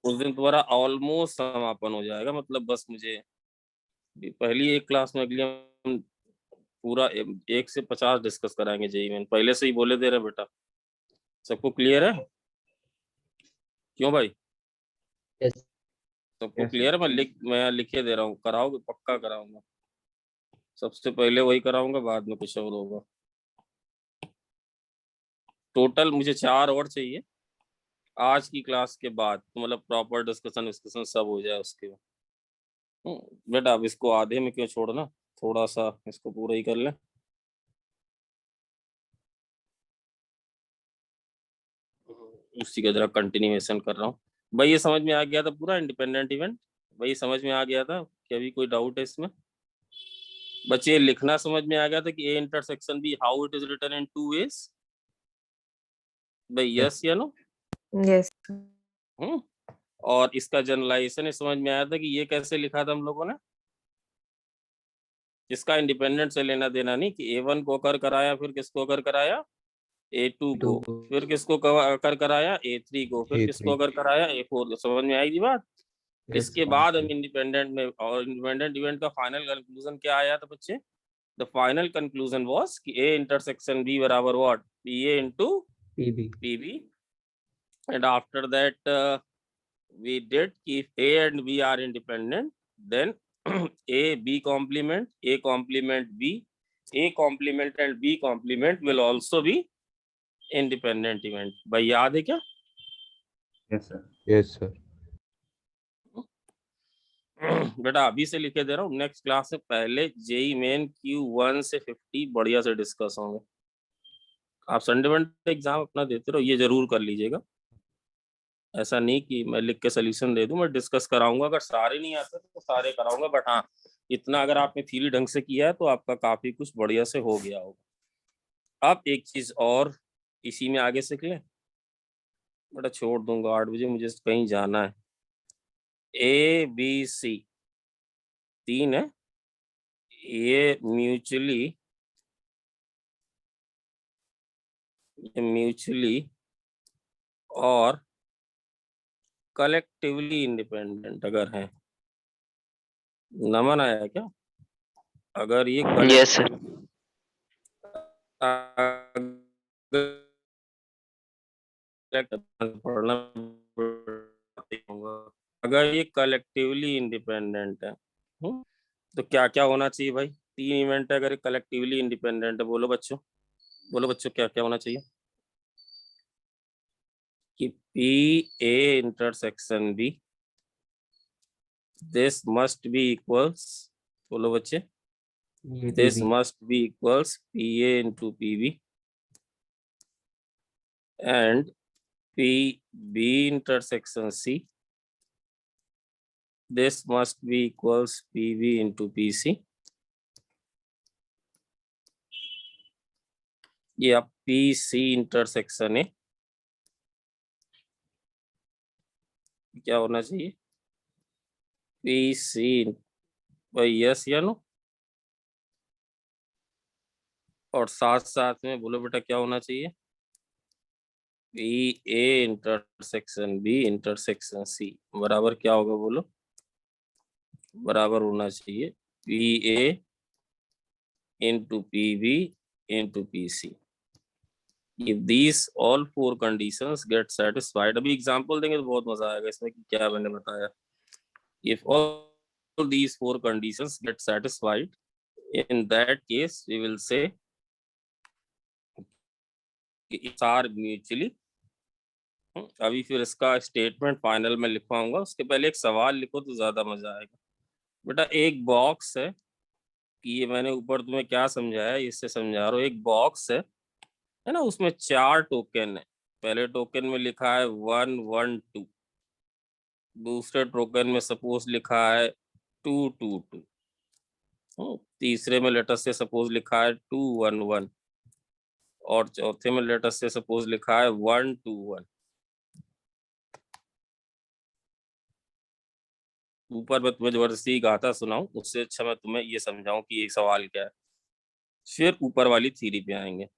उस दिन तुम्हारा ऑलमोस्ट समापन हो जाएगा, मतलब बस मुझे पहली एक क्लास में अगली हम पूरा 1 से 50 डिस्कस कराएंगे जेईई में, पहले से ही बोले दे रहे बेटा। सबको क्लियर है? क्यों भाई? यस सबको क्लियर है? मैं लिखे दे रहा हूँ, कराओगे? पक्का कराऊंगा। सबसे पहले वही कराऊंगा, बाद में कुछ और होगा। टोटल मुझे 4 और चाहिए आज की क्लास के बाद, तो मतलब प्रॉपर डिस्कशन डिस्कशन सब हो जाए उसके बाद। बेटा अब इसको आधे में क्यों छोड़ना, थोड़ा सा इसको पूरा ही कर लें। उसी का जरा कंटिन्यूएशन कर रहा हूँ। भाई ये समझ में आ गया था पूरा इंडिपेंडेंट इवेंट? भाई समझ में आ गया था कि अभी कोई डाउट है इसमें? बच्चे लिखना समझ में आ गया था कि A intersection B how it is written in 2 ways? भाई यस या नो? यस। और इसका जनरलाइजेशन समझ में आया था कि ये कैसे लिखा था हम लोगों ने? इसका इंडिपेंडेंट से लेना देना नहीं, कि A1 को अकर कराया, फिर किसको अकर कराया? A2 को, फिर किसको अकर कराया? A3 को, फिर किसको अकर कराया? A4 को। समझ में आएगी बात? इसके बाद हम इंडिपेंडेंट में, और इंडिपेंडेंट इवेंट का फाइनल कंक्लूजन क्या आया था बच्चे? द फाइनल कंक्लूजन वाज कि A इंटरसेक्शन B बराबर what? PA into PB। and after that we did if A and B are independent, then A complement B, A complement and B complement will also be independent event। भाई याद है क्या? Yes sir. Yes sir. बेटा अभी से लिखे दे रहा हूँ, नेक्स्ट क्लास से पहले जेई मेन Q1 से 50 बढ़िया से डिस्कस होंगे। आप संडे वनडे एग्जाम अपना देते रहो, ये जरूर कर लीजिएगा। ऐसा नहीं कि मैं लिख के सोल्यूशन दे दूं, मैं डिस्कस कराऊंगा। अगर सारे नहीं आते तो सारे कराऊंगा, बट हाँ इतना अगर आपने थ्योरी ढंग से किया है तो आपका काफी कुछ बढ़िया से हो गया होगा। अब एक चीज और इसी में आगे सीख लें। बेटा छोड़ दूंगा, 8 बजे मुझे कहीं जाना है। ABC 3 है, ये म्यूचुअली और कलेक्टिवली इंडिपेंडेंट अगर है। नमन आया क्या? अगर ये यस सर। पढ़ना अगर ये कलेक्टिवली इंडिपेंडेंट है, तो क्या क्या होना चाहिए भाई? 3 इवेंट है, अगर कलेक्टिवली इंडिपेंडेंट है, बोलो बच्चों, बोलो बच्चों क्या क्या होना चाहिए? कि PA intersection B, this must be equals, बोलो बच्चे, this must be equals PA into PB and PB intersection C, this must be equals PB into PC। ये अब PC इंटरसेक्शन है, क्या होना चाहिए? PC भाई यस या नो? और साथ साथ में बोलो बेटा क्या होना चाहिए? PA intersection B intersection C बराबर क्या होगा बोलो? बराबर होना चाहिए PA into PB into PC। If these all 4 conditions get satisfied, अभी एग्जांपल देंगे तो बहुत मजा आएगा इसमें कि क्या मैंने बताया। If all these 4 conditions get satisfied, in that case we will say are mutually। अभी फिर इसका स्टेटमेंट फाइनल में लिखवाऊंगा, उसके पहले एक सवाल लिखो तो ज्यादा मजा आएगा। बेटा एक बॉक्स है, कि ये मैंने ऊपर तुम्हें क्या समझाया इससे समझा रहा हूँ। एक बॉक्स है ना, उसमें 4 टोकन है। पहले टोकन में लिखा है 1 1 2, दूसरे टोकन में सपोज लिखा है 2 2 2, तीसरे में लेटर से सपोज लिखा है 2 1 1, और चौथे में लेटर से सपोज लिखा है 1 2 1। ऊपर मैं तुम्हें जबरदस्ती गाता सुनाऊं, उससे अच्छा मैं तुम्हें ये समझाऊं कि ये सवाल क्या है, फिर ऊपर वाली थ्योरी पे आएंगे।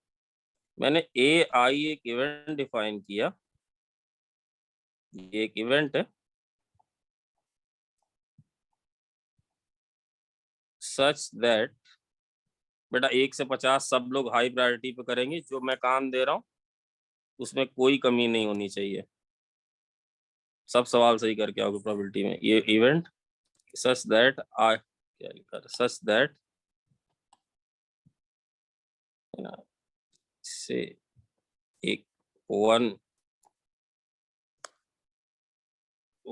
मैंने AI एक इवेंट डिफाइन किया, ये एक इवेंट है सच दैट, बेटा 1 से 50 सब लोग हाई प्रायोरिटी पे करेंगे, जो मैं काम दे रहा हूँ उसमें कोई कमी नहीं होनी चाहिए, सब सवाल सही करके आओगे प्रोबेबिलिटी में। ये इवेंट सच दैट आई, क्या लिखा था, सच दैट से एक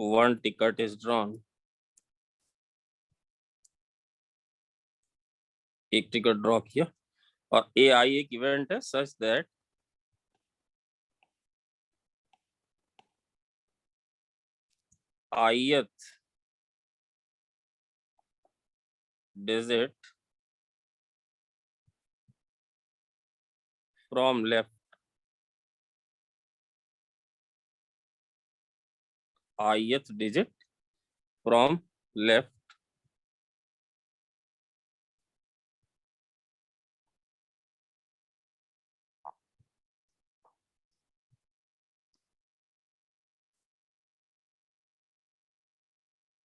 one ticket is drawn, एक टिकट ड्रॉ किया, और ए आई एक इवेंट है such that ith digit from left, ith digit from left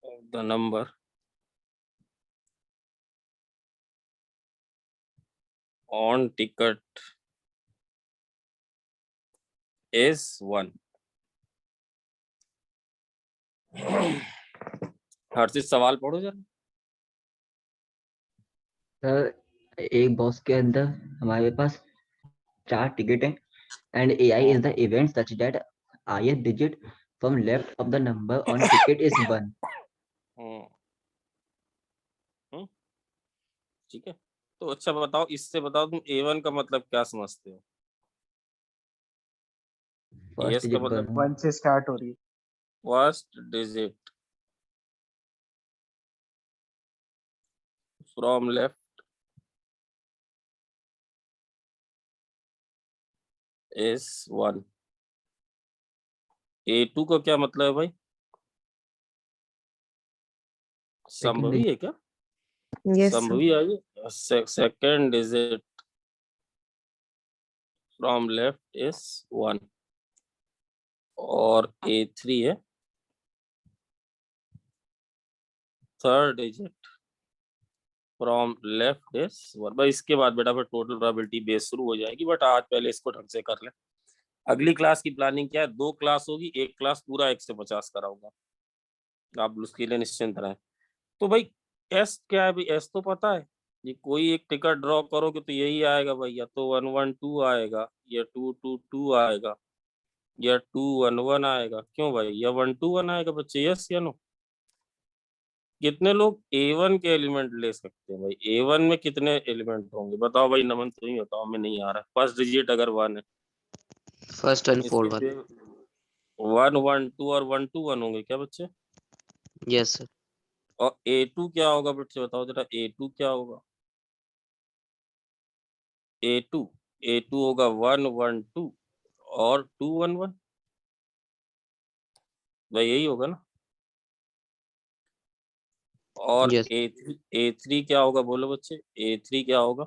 of the number on ticket is 1। हर्षित सवाल पढ़ो जरा। सर एक बॉक्स के अंदर हमारे पास 4 टिकट हैं and AI is the event such that ith digit from left of the number on ticket is 1। ठीक है, तो अच्छा बताओ, इससे बताओ तुम A1 का मतलब क्या समझते हो? फर्स्ट yes का डिजिट मतलब 1 1 से स्टार्ट हो रही है। First digit from left is 1। A2 का क्या मतलब है भाई? संभवी है क्या? Yes, sir. Shambhavi I second digit from left is 1, और A3 है third digit from left is 1। भाई इसके बाद बेटा फिर टोटल प्रोबेबिलिटी बेस शुरू हो जाएगी, बट आज पहले इसको ढंग से कर ले। अगली क्लास की प्लानिंग क्या है? 2 क्लास होगी, एक क्लास पूरा 1 से 50 कराऊंगा, आप उसके लिए निश्चिंत रहें। तो भाई एस क्या है भाई? एस तो पता है, ये कोई एक टिकट ड्रॉ करोगे तो यही आएगा भाई, या तो 112 आएगा, या 222 आएगा, या 211 आएगा। क्यों भाई? या 121 आएगा बच्चे, यस या नो? कितने लोग A1 के एलिमेंट ले सकते हैं भाई? A1 में कितने एलिमेंट होंगे बताओ भाई, नमन तुम ही बताओ, मैं नहीं आ रहा। फर्स्ट डिजिट अगर 1 है, फर्स्ट एंड फोर्थ वन। 1 1 2 और 1 2 1 होंगे क्या बच्चे? Yes sir. और A2 क्या होगा बच्चे बताओ जरा, A2 क्या होगा? A2 होगा 1 1 2 और 2 1 1, भाई यही होगा ना? और Yes. A3 क्या होगा बोलो बच्चे? A3 क्या होगा?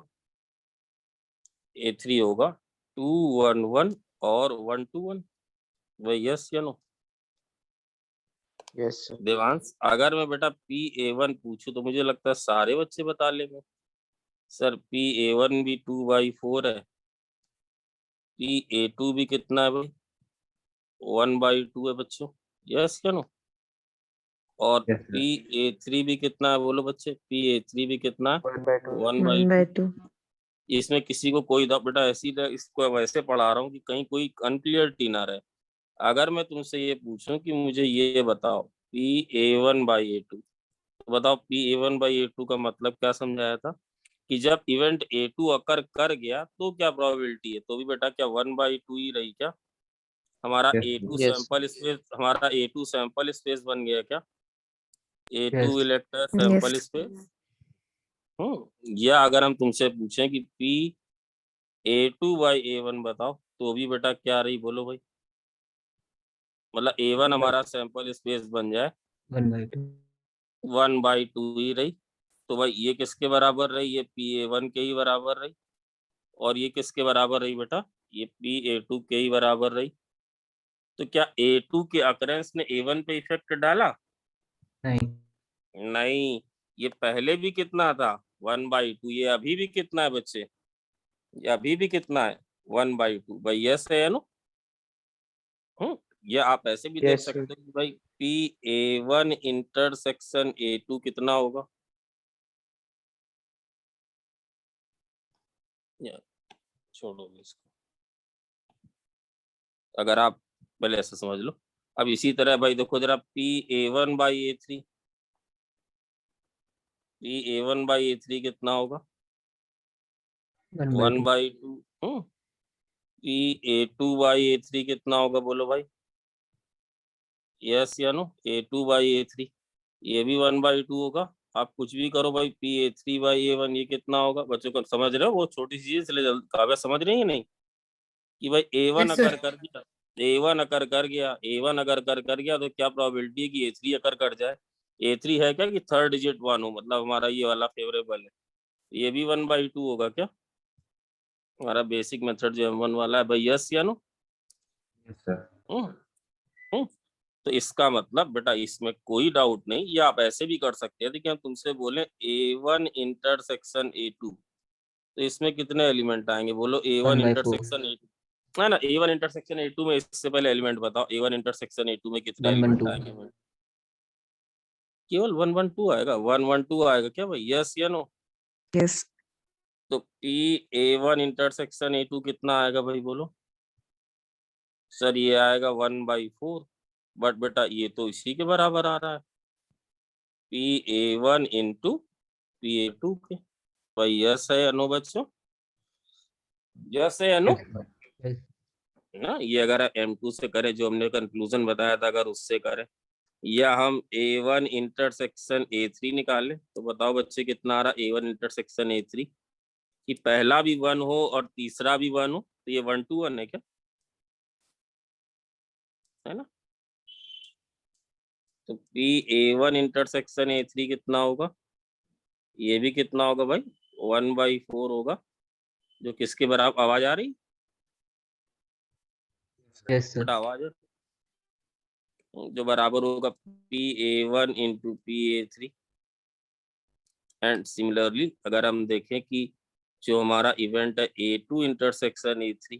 A3 होगा 2 1 1 और 1 2 1, भाई यस या नो? Yes sir. देवांश, अगर मैं बेटा PA1 पूछूं तो मुझे लगता है सारे बच्चे बता लेंगे। सर PA1 भी 2/4 है, PA2 भी कितना है भाई? 1/2 है बच्चों, यस या नो? और Yes, sir. PA3 भी कितना है बोलो बच्चे? PA3 भी कितना है? 1/2। 1/2। 1/2. इसमें किसी को कोई बेटा ऐसी इसको वैसे पढ़ा रहा हूँ कि कहीं कोई अनक्लियरिटी ना रहे। अगर मैं तुमसे ये पूछूं कि मुझे ये बताओ PA1/A2, तो बताओ PA1/A2 का मतलब क्या समझाया था? कि जब इवेंट A2 अकर कर गया तो क्या प्रोबेबिलिटी है? तो भी बेटा क्या 1/2 ही रही क्या? हमारा Yes, A2 Yes. Sample space, हमारा A2 सैंपल स्पेस बन गया क्या? A2 Yes. इलेक्टर sample Yes. Space. या अगर हम तुमसे पूछें कि PA2/A1 बताओ, तो भी बेटा क्या रही बोलो भाई? मतलब A1 हमारा सैंपल स्पेस बन जाए 1/2। 1/2 ही रही, तो भाई ये किसके बराबर रही? ये PA1 के ही बराबर रही। और ये किसके बराबर रही बेटा? ये PA2 के ही बराबर रही। तो क्या A2 के अकरेंस ने A1 पे इफेक्ट डाला? नहीं। नहीं, ये पहले भी कितना था 1/2, ये अभी भी कितना है बच्चे, ये अभी भी कितना है 1/2 भाई, यस है या नो? ये आप ऐसे भी देख Yes, सकते sir. हो कि भाई PA1 इंटरसेक्शन A2 कितना होगा, या छोड़ो इसको, अगर आप पहले ऐसा समझ लो। अब इसी तरह भाई देखो जरा PA1/A3, PA1/A3 कितना होगा 1/2। PA2/A3 कितना होगा बोलो भाई, यस या नो? A2/A3 ये भी 1/2 होगा। आप कुछ भी करो भाई, PA3/A1 ये कितना होगा, बच्चों को समझ रहे हो, वो छोटी सी चीज इसलिए काव्या समझ रही है नहीं कि भाई A1 Yes, sir. अकर कर गया, A1 अकर कर गया, A1 अगर कर गया तो क्या प्रोबेबिलिटी है कि A3 अकर कर जाए। A3 है क्या कि थर्ड डिजिट 1 हो, मतलब हमारा ये वाला फेवरेबल है, ये भी 1/2 होगा क्या, हमारा बेसिक मेथड जो M1 वाला है भाई, यस या नो? Yes, sir. हम्म। तो इसका मतलब बेटा इसमें कोई डाउट नहीं, ये आप ऐसे भी कर सकते हैं। देखिए हम तुमसे बोले A1 इंटरसेक्शन A2, तो इसमें कितने एलिमेंट आएंगे बोलो, A1 1/4 इंटरसेक्शन A2 है ना, A1 इंटरसेक्शन A2 में, इससे पहले एलिमेंट बताओ, A1 इंटरसेक्शन A2 में कितने एलिमेंट 1/2 आएंगे? केवल 112 आएगा, 112 आएगा क्या भाई, यस या नो? Yes. तो PA1 इंटरसेक्शन A2 कितना आएगा भाई बोलो सर, ये आएगा 1/4, बट बेटा ये तो इसी के बराबर आ रहा है, PA1 इंटू PA2 के। भाई यस है या नो बच्चों, यस है या नो? Yes. ना ये अगर M2 से करें, जो हमने कंक्लूजन बताया था, अगर उससे करें, या हम A1 इंटरसेक्शन A3 निकालें, तो बताओ बच्चे कितना आ रहा A1 इंटरसेक्शन A3, कि पहला भी 1 हो और तीसरा भी 1 हो, तो ये 1 to 1 है क्या, है ना? तो PA1 इंटरसेक्शन A3 कितना होगा, ये भी कितना होगा भाई 1/4 होगा, जो किसके बराबर, आवाज आ रही Yes, sir. बेटा, आवाज जो बराबर होगा PA1 into PA3। And similarly अगर हम देखें कि जो हमारा इवेंट है A2 इंटरसेक्शन A3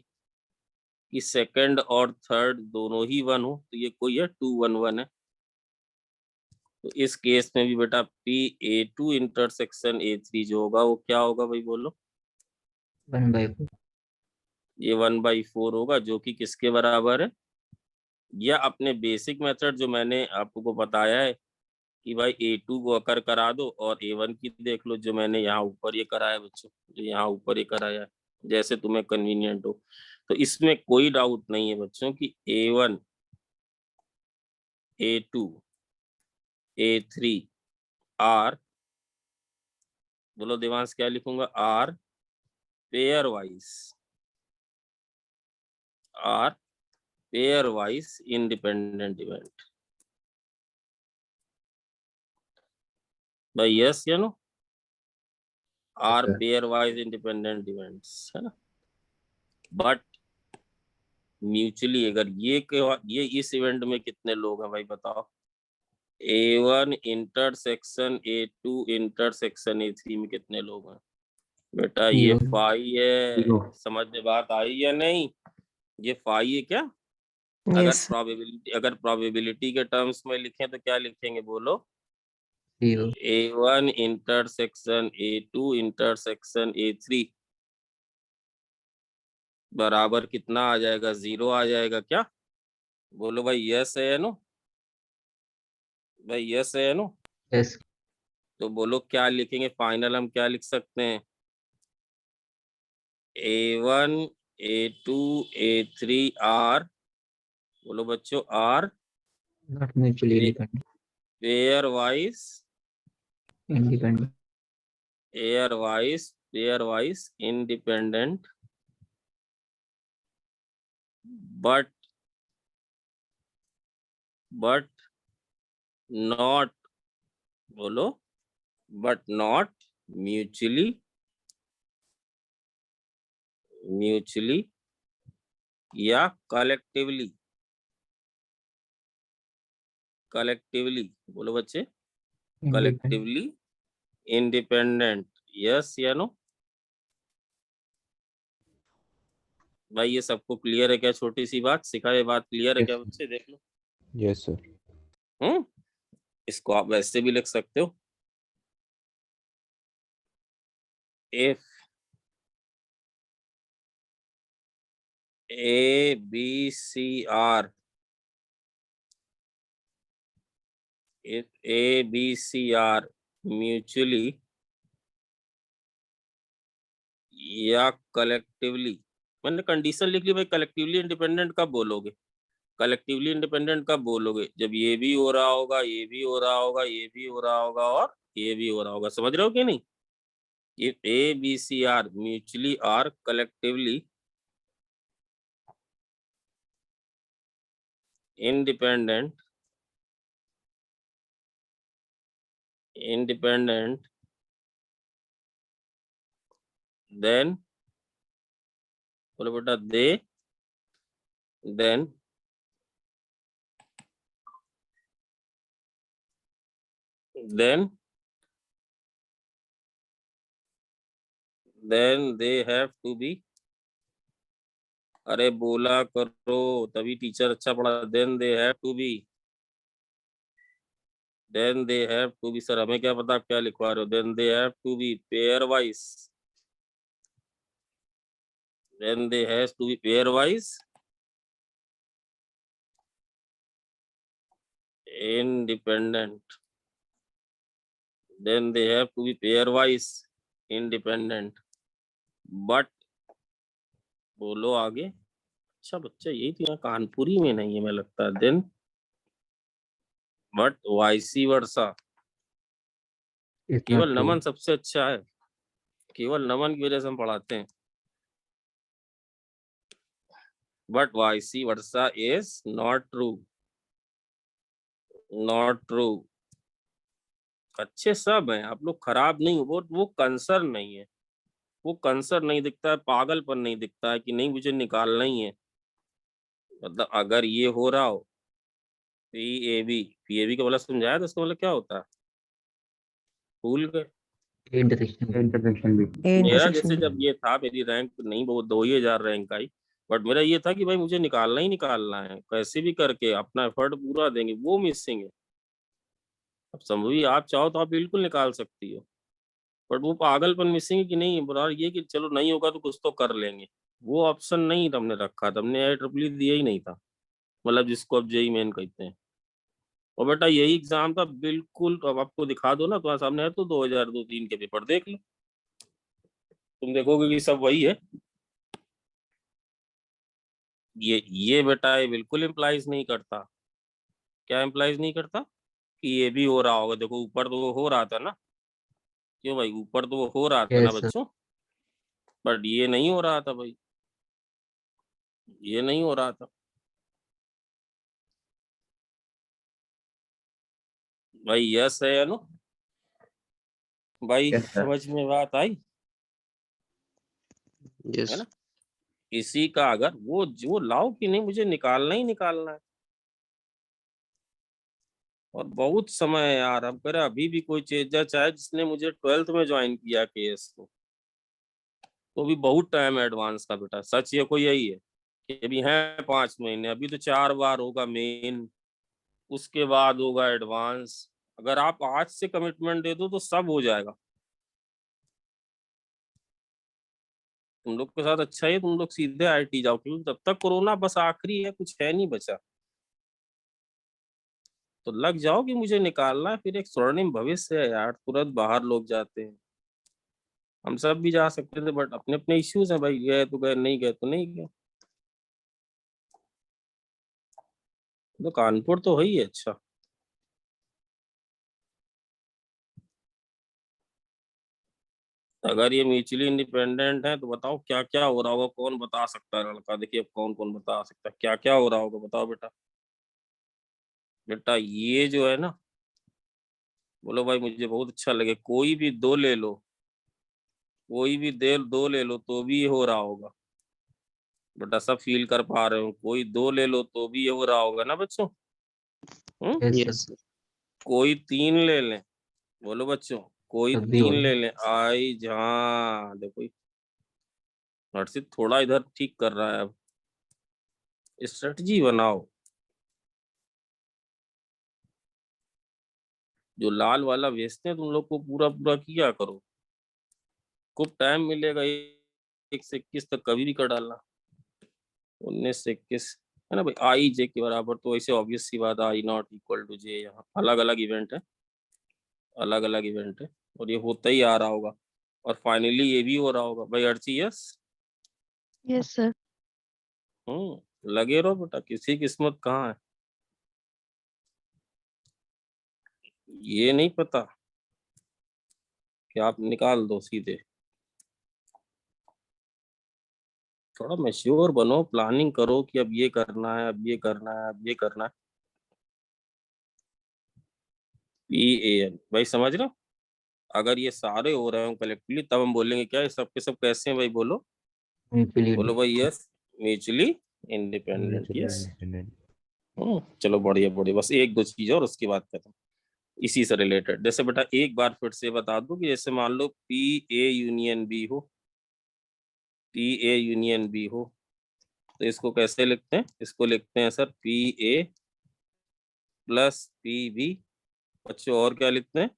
कि सेकंड और थर्ड दोनों ही 1 हो, तो ये कोई है 2-1-1 है। तो इस केस में भी बेटा PA2 इंटरसेक्शन A3 जो होगा वो क्या होगा भाई बोलो, 1/4 ये 1/4 होगा, जो कि किसके बराबर है, या अपने बेसिक मेथड जो मैंने आपको बताया है कि भाई A2 को अकर करा दो और A1 की देख लो, जो मैंने यहाँ ऊपर ये कराया बच्चों, जो यहाँ ऊपर ये कराया है, जैसे तुम्हें कन्वीनियंट हो। तो इसमें कोई डाउट नहीं है बच्चों कि A1 A2 A3 आर, बोलो देवांश क्या लिखूंगा, are pairwise independent event. भाई यस या no, are sir. Pairwise independent events, है ना? बट म्यूचुअली अगर ये इस इवेंट में कितने लोग हैं भाई बताओ, A1 intersection A2 intersection A3 में कितने लोग हैं बेटा, ये 0 फाई है, 0. समझ में बात आई या नहीं, ये फाई है क्या? Yes. अगर प्रोबेबिलिटी के टर्म्स में लिखें तो क्या लिखेंगे बोलो, 0 A1 intersection A2 intersection A3 बराबर कितना आ जाएगा, 0 आ जाएगा क्या, बोलो भाई यस है या नो, भाई यस है या नो? Yes. तो बोलो क्या लिखेंगे, फाइनल हम क्या लिख सकते हैं, A1 A2 A3 आर, बोलो बच्चों are Not mutually independent. Pairwise Independent. Independent, but not, बोलो बट नॉट म्यूचुअली या कलेक्टिवली, बोलो बच्चे Independent. कलेक्टिवली इंडिपेंडेंट, यस या नो? भाई ये सबको क्लियर है क्या? छोटी सी बात, सिखाए बात क्लियर है Yes, क्या sir. बच्चे? देख लो। Yes, sir. इसको आप वैसे भी लिख सकते हो, if A B C R, if A B C are mutually या कलेक्टिवली, मैंने कंडीशन लिख ली भाई। कलेक्टिवली इंडिपेंडेंट कब बोलोगे? कलेक्टिवली इंडिपेंडेंट कब बोलोगे? जब ये भी हो रहा होगा, ये भी हो रहा होगा, ये भी हो रहा होगा और ये भी हो रहा होगा। समझ रहे हो कि नहीं? If A B C are mutually or collectively independent, then बोलो बेटा they, then they have to be, अरे बोला करो तभी टीचर अच्छा पढ़ा। then they have to be, sir हमें क्या पता आप क्या लिखवा रहे हो? then they have to be pairwise, then they has to be pairwise independent, then they have to be pairwise independent, but बोलो आगे। अच्छा बच्चा यही तो यहाँ कानपुरी में नहीं है मैं लगता है। then but vice versa, It's केवल not true. नमन सबसे अच्छा है, केवल नमन की वजह से हम पढ़ाते हैं। but vice versa is not true, not true। अच्छे सब हैं, आप लोग खराब नहीं हो। वो कंसर्न नहीं है, वो कंसर्न नहीं दिखता है, पागलपन नहीं दिखता है कि नहीं मुझे निकालना ही है। मतलब अगर ये हो रहा हो PAB का मतलब समझाया तो इसका मतलब क्या होता है? भूल गए? Intersection. Intersection भी. मेरा intersection जैसे जब ये था, मेरी रैंक नहीं वो 2000 रैंक आई, बट मेरा ये था कि भाई मुझे निकालना ही निकालना है, कैसे भी करके अपना एफर्ट पूरा देंगे। वो मिसिंग है। अब संभवी आप चाहो तो आप बिल्कुल निकाल सकती हो, बट वो पागलपन मिसिंग है कि नहीं बराबर ये कि चलो नहीं होगा तो कुछ तो कर लेंगे। वो ऑप्शन नहीं हमने रखा था, हमने IEEE दिया ही नहीं था, मतलब जिसको अब JEE मेन कहते हैं। और बेटा यही एग्जाम था बिल्कुल। तो अब आपको दिखा दो ना, तुम्हारे सामने है तो 2002-3 के पेपर देख लो, तुम देखोगे कि सब वही है। ये बेटा ये बिल्कुल इम्प्लाइज नहीं करता। क्या इम्प्लाइज नहीं करता? कि ये भी हो रहा होगा। देखो ऊपर तो वो हो रहा था ना, क्यों भाई? ऊपर तो वो हो रहा था ना Yes, sir. बच्चों, बट ये नहीं हो रहा था भाई, ये नहीं हो रहा था भाई। यस है या नो? भाई Yes, sir. समझ में बात आई है Yes. ना? इसी का अगर वो लाओ कि नहीं मुझे निकालना ही निकालना है। और बहुत समय है यार। अब कह रहे अभी भी कोई चेजा चाहे जिसने मुझे 12th में ज्वाइन किया KS को, तो भी बहुत टाइम है एडवांस का बेटा। सच ये कोई यही है कि अभी है 5 महीने, अभी तो 4 बार होगा मेन, उसके बाद होगा एडवांस। अगर आप आज से कमिटमेंट दे दो तो सब हो जाएगा। तुम लोग के साथ अच्छा है तुम लोग सीधे IT जाओ, क्योंकि तब तक कोरोना बस आखिरी है, कुछ है नहीं बचा। तो लग जाओ कि मुझे निकालना है, फिर एक स्वर्णिम भविष्य है यार। तुरंत बाहर लोग जाते हैं, हम सब भी जा सकते थे, बट अपने अपने इश्यूज हैं भाई। गए तो गए, नहीं गए तो नहीं गए। तो कानपुर तो वही है। अच्छा अगर ये म्यूचुअली इंडिपेंडेंट है तो बताओ क्या क्या हो रहा होगा? कौन बता सकता है? लड़का देखिए अब कौन कौन बता सकता है क्या क्या हो रहा होगा? बताओ बेटा। बेटा ये जो है ना, बोलो भाई मुझे बहुत अच्छा लगे। कोई भी दो ले लो, कोई भी दो ले लो तो भी ये हो रहा होगा। बेटा सब फील कर पा रहे हो? कोई दो ले लो तो भी ये हो रहा होगा ना बच्चों? Yes, sir. Yes, sir. कोई 3 ले लें, बोलो बच्चों, कोई तब भी 3 होगा। ले लें, आई जहाँ देखो हर्षित थोड़ा इधर ठीक कर रहा है, अब स्ट्रेटजी बनाओ। जो लाल वाला भेजते हैं तुम लोग को पूरा पूरा किया करो, खूब टाइम मिलेगा, 1 से 21 तक कभी भी कर डालना। 19 से 21 है ना भाई, आई जे के बराबर, तो ऐसे ऑब्वियस सी बात, आई नॉट इक्वल टू जे, यहाँ अलग अलग इवेंट है, अलग अलग इवेंट है, और ये होता ही आ रहा होगा, और फाइनली ये भी हो रहा होगा भाई। Archi yes, Yes, sir. लगे रहो बेटा, किसी किस्मत कहाँ है ये नहीं पता कि आप निकाल दो सीधे। थोड़ा मैच्योर बनो, प्लानिंग करो कि अब ये करना है, अब ये करना है, अब ये करना है। PAN भाई समझ रहे हो, अगर ये सारे हो रहे हो कलेक्टिवली तब हम बोलेंगे क्या, ये सब के सब कैसे हैं भाई, बोलो बोलो भाई यस, म्यूचुअली इंडिपेंडेंट, यस। चलो बढ़िया बढ़िया, बस एक दो चीज और उसकी बात करते हैं इसी से रिलेटेड। जैसे बेटा एक बार फिर से बता दूं कि जैसे मान लो PA यूनियन B हो, PA यूनियन B हो, तो इसको कैसे लिखते हैं, इसको लिखते हैं सर PA प्लस PB, बच्चों और क्या लिखते हैं,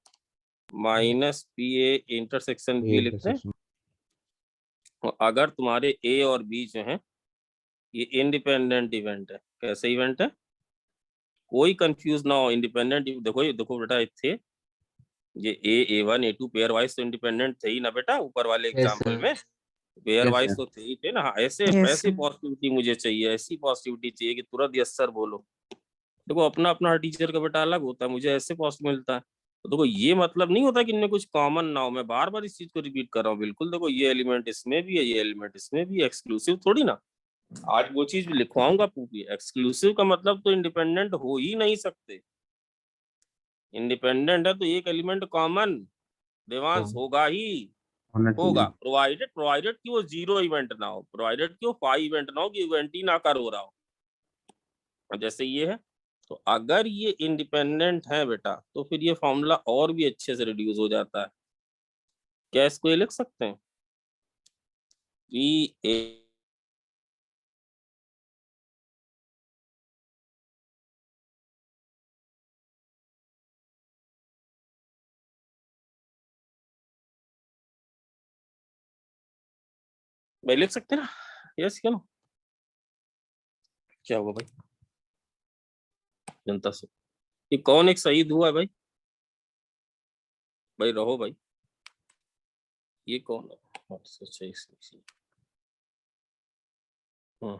माइनस PA इंटरसेक्शन B लिखते हैं। और अगर तुम्हारे A और B जो है ये इंडिपेंडेंट इवेंट है, कैसे इवेंट है, कोई कंफ्यूज ना हो, इंडिपेंडेंट देखो, ये देखो बेटा थे ये A1 A2 पेयर वाइज तो इंडिपेंडेंट थे ही ना बेटा, ऊपर वाले Yes, एग्जांपल sir. में पेयर Yes, वाइज sir. तो थे ही थे ना। हाँ, ऐसे Yes, ऐसी sir. पॉजिटिविटी मुझे चाहिए, ऐसी पॉजिटिविटी चाहिए कि तुरंत यस सर बोलो। देखो अपना अपना हर टीचर का बेटा अलग होता है, मुझे ऐसे पॉजिटिव मिलता है, तो देखो ये मतलब नहीं होता कि इनमें कुछ कॉमन ना हो, मैं बार बार इस चीज को रिपीट कर रहा हूँ, बिल्कुल देखो ये एलिमेंट इसमें भी है, ये एलिमेंट इसमें भी है, एक्सक्लूसिव थोड़ी ना। आज वो चीज भी लिखवाऊंगा पूरी, एक्सक्लूसिव का मतलब तो इंडिपेंडेंट हो ही नहीं सकते, इंडिपेंडेंट है तो एक एलिमेंट कॉमन देवांश होगा ही होना होगा, चाहिए। प्रोवाइडेड प्रोवाइडेड कि वो 0 इवेंट ना हो, प्रोवाइडेड कि वो 5 इवेंट ना हो, कि इवेंट ही ना कर हो रहा हो, जैसे ये है। तो अगर ये इंडिपेंडेंट है बेटा तो फिर ये फॉर्मूला और भी अच्छे से रिड्यूस हो जाता है। क्या इसको ये लिख सकते हैं, PA भाई लिख सकते हैं ना, यस क्या ना, क्या होगा भाई जनता से, ये कौन एक शहीद हुआ है भाई, भाई रहो भाई, ये कौन है, अच्छा हाँ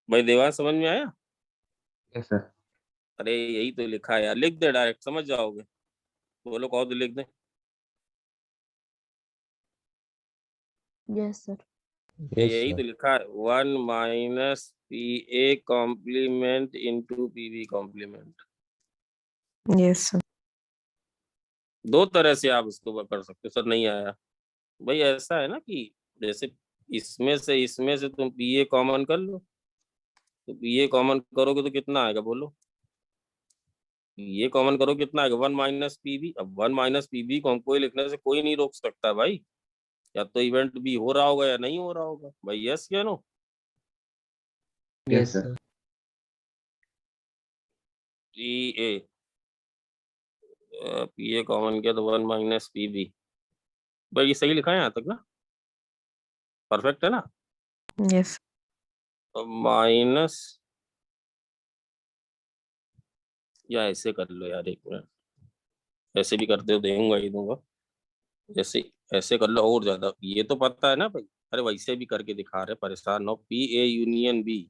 भाई, देवांश समझ में आया। Yes, sir. अरे यही तो लिखा है यार, लिख दे डायरेक्ट समझ जाओगे, बोलो कहो तो लिख दे। Yes, sir. यही तो लिखा है, 1 minus PA complement into PB complement. Yes, sir. दो तरह से आप इसको कर सकते हो, सर नहीं आया भाई, ऐसा है ना कि जैसे इसमें से तुम PA कॉमन कर लो, तो PA कॉमन करोगे तो कितना आएगा बोलो, ये कॉमन करो कितना आएगा, 1 माइनस PB। अब 1 माइनस PB को हमको लिखने से कोई नहीं रोक सकता भाई, या तो इवेंट भी हो रहा होगा या नहीं हो रहा होगा भाई, यस या no. Yes, Yes, sir. sir. PA PA common किया तो 1 माइनस PB, भाई ये सही लिखा है यहाँ तक ना, परफेक्ट है ना। Yes. माइनस, या ऐसे कर लो यार, एक मिनट, ऐसे भी करते हो दूंगा ही दूंगा, जैसे ऐसे कर लो और ज्यादा, ये तो पता है ना भाई, अरे वैसे भी करके दिखा रहे, परेशान हो। PA यूनियन B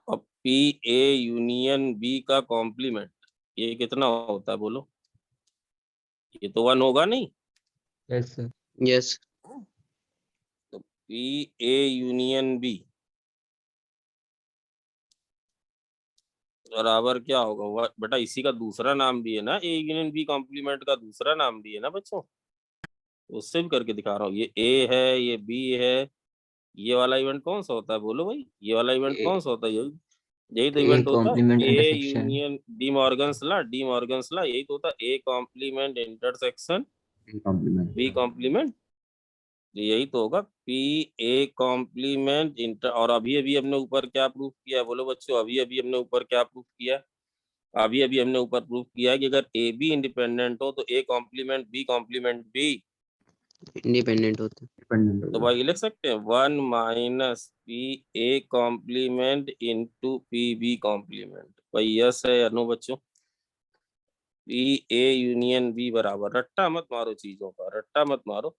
और PA यूनियन B का कॉम्प्लीमेंट ये कितना होता है बोलो, ये तो 1 होगा नहीं, Yes, sir. Yes. तो PA यूनियन B बराबर क्या होगा, बेटा इसी का दूसरा नाम भी है ना, A यूनियन B कॉम्प्लीमेंट का दूसरा नाम भी है ना बच्चों, उससे भी करके दिखा रहा हूँ, ये A है ये B है, ये वाला इवेंट कौन सा होता है बोलो भाई, ये वाला इवेंट A. कौन सा होता है, ये यही तो A इवेंट होता है, complement A intersection. Union De Morgan's law, यही तो होता है, A complement intersection complement. B complement, यही तो होगा, पी ए कॉम्प्लीमेंट इंटर। और अभी अभी हमने ऊपर क्या प्रूफ किया, बोलो बच्चों, अभी अभी हमने ऊपर क्या प्रूफ किया, अभी अभी हमने ऊपर प्रूफ किया कि अगर ए बी इंडिपेंडेंट हो तो ए कॉम्प्लीमेंट बी इंडिपेंडेंट होते हैं। डिपेंडेंट तो होगा। भाई लिख सकते हैं 1 minus P A complement into P B complement. भाई यस है या नो बच्चों? पी ए यूनियन बी बराबर, रट्टा मत मारो चीजों का, रट्टा मत मारो,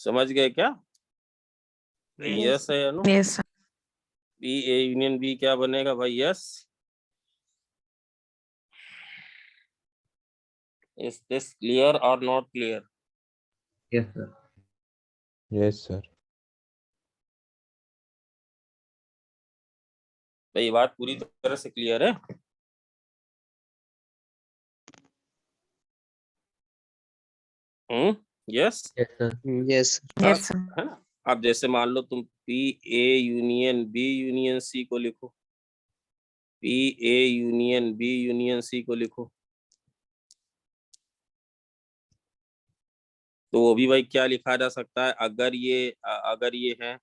समझ गए क्या? यस है या no? Yes, sir. P A union B क्या बनेगा भाई? यस। इज दिस क्लियर और not clear? Yes sir. Yes, sir. भाई ये बात पूरी तरह से क्लियर है? Yes Yes, sir. Yes, Yes, sir. है ना? अब जैसे मान लो तुम P A union B union C को लिखो, P A union B union C को लिखो, तो वो भी भाई क्या लिखा जा सकता है? अगर ये है,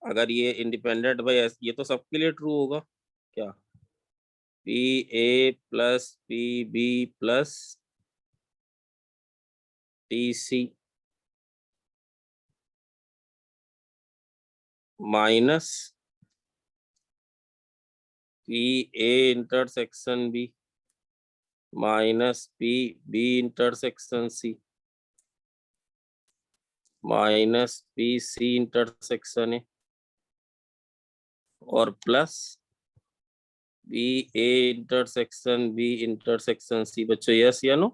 अगर ये इंडिपेंडेंट, भाई ये तो सबके लिए ट्रू होगा क्या? P A plus P B plus T C minus P A intersection B minus P B intersection C minus P C intersection A और plus B A intersection B intersection C. बच्चों yes या no?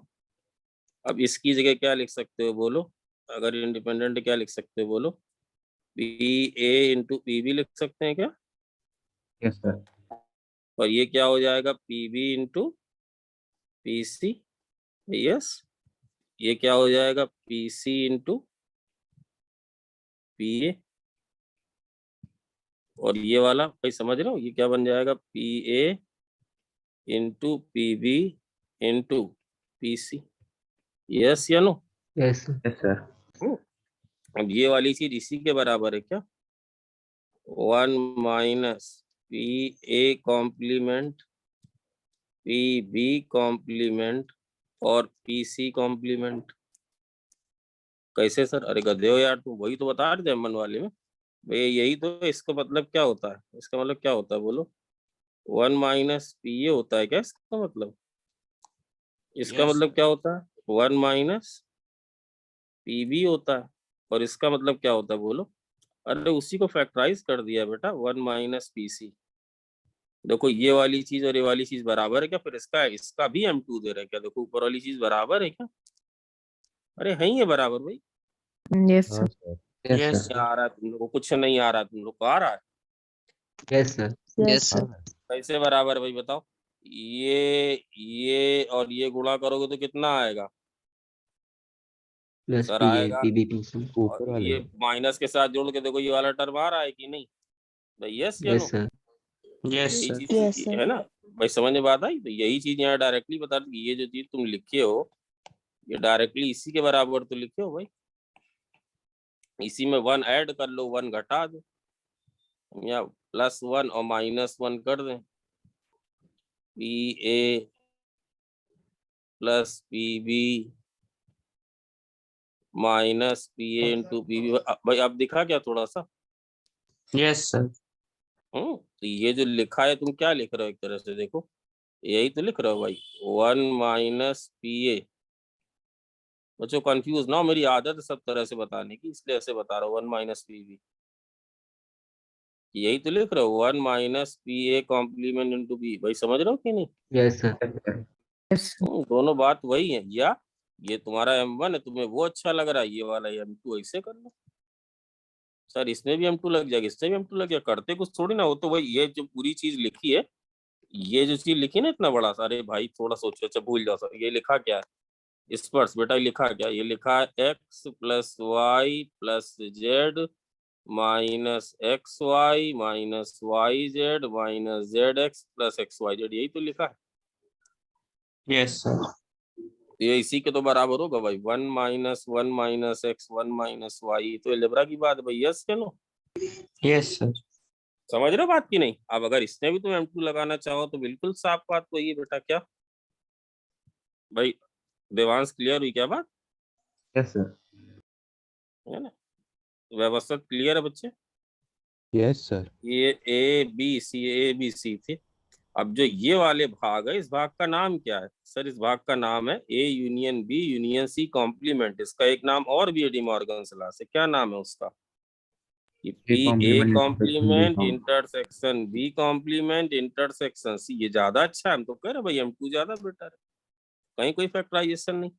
अब इसकी जगह क्या लिख सकते हो बोलो? अगर इंडिपेंडेंट क्या लिख सकते हो बोलो? P A into P B लिख सकते हैं क्या? Yes sir. और ये क्या हो जाएगा? P B into P C. Yes, ये क्या हो जाएगा? P C into P A. और ये वाला भाई समझ रहे हो, ये क्या बन जाएगा? P A into P B into P C. Yes या no? Yes, sir. Yes sir. अब ये वाली चीज इसी के बराबर है क्या? 1 minus P A complement P B complement और पी सी कॉम्प्लीमेंट। कैसे सर? अरे गधे हो यार, तुम वही तो बता रहे थे मन वाले में भाई, यही तो है। इसका मतलब क्या होता है? इसका मतलब क्या होता है बोलो? 1 माइनस पी ए होता है क्या इसका मतलब? इसका मतलब क्या होता है? 1 माइनस पी बी होता है। और इसका मतलब क्या होता है बोलो? अरे उसी को फैक्टराइज कर दिया बेटा, 1 माइनस पी सी। देखो ये वाली चीज और ये वाली चीज बराबर है क्या? फिर इसका इसका भी M2 दे रहे हैं क्या? देखो ऊपर वाली चीज बराबर है क्या? अरे है ही है बराबर भाई। Yes, sir. हाँ, sir. Yes, Yes, sir. आ रहा है तुम लोग को? कुछ नहीं आ रहा है तुम लोग को? आ रहा है? Yes, sir. yes, sir. हाँ, कैसे बराबर भाई बताओ? ये और ये गुणा करोगे तो कितना आएगा Plus सर? PA, आएगा, PB, PC. और ऊपर वाले ये में। माइनस के साथ जोड़ के देखो, ये वाला टर्म आ रहा है कि नहीं भाई? यस या Yes, नो? sir. Yes, यही sir. चीज Yes, sir. है ना भाई, समझ में बात आई? तो यही चीज यहाँ डायरेक्टली बता दी, ये जो चीज तुम लिखे हो ये डायरेक्टली इसी के बराबर तो लिखे हो भाई। इसी में 1 ऐड कर लो, 1 घटा दो, या +1 और -1 कर दें। P A plus P B minus P A into P B. भाई अब दिखा क्या थोड़ा सा? Yes, sir. तो ये जो लिखा है तुम क्या लिख रहे हो? एक तरह से देखो, यही तो लिख रहे हो भाई, 1 माइनस पी ए। बच्चों कंफ्यूज ना हो, मेरी आदत है सब तरह से बताने की, इसलिए ऐसे बता रहा हूँ, 1 माइनस पी बी। यही तो लिख रहे हो, 1 minus P A complement into B. भाई समझ रहे हो कि नहीं? Yes, sir. Yes sir. Yes, sir. दोनों बात वही है। या ये तुम्हारा M1 है, तुम्हें वो अच्छा लग रहा है, ये वाला M2 ऐसे कर लो सर, इसमें भी M2 लग जाएगा, इससे भी M2 लग जाएगा, करते कुछ थोड़ी ना हो। तो भाई ये जो पूरी चीज लिखी है, ये जो चीज लिखी है ना इतना बड़ा सा, अरे भाई थोड़ा सोचो, अच्छा भूल जाओ सर, ये लिखा क्या है स्पर्श बेटा? लिखा क्या? ये लिखा है x + y + z minus X Y minus Y Z minus Z X plus X Y Z, यही तो लिखा है। Yes, sir. ये इसी के तो बराबर होगा भाई, 1 माइनस एक्स 1 माइनस वाई, तो अलजेब्रा की बात है भाई। यस क्या नो? Yes, sir. समझ रहे हो बात की नहीं? अब अगर इसमें भी तुम M2 लगाना चाहो तो बिल्कुल साफ बात वही है बेटा। क्या भाई देवांश, क्लियर हुई क्या बात? Yes, sir. है ना? व्यवस्था क्लियर है बच्चे? Yes, sir. ये ए बी सी थे। अब जो ये वाले भाग है, इस भाग का नाम क्या है सर? इस भाग का नाम है A union B union C complement. इसका एक नाम और भी है डी मॉर्गन लॉ से। क्या नाम है उसका? P A complement intersection B complement com. Intersection B complement intersection C. ये ज्यादा अच्छा है, हम तो कह रहे भाई M2 ज्यादा बेटर है, कहीं कोई फैक्टराइजेशन नहीं।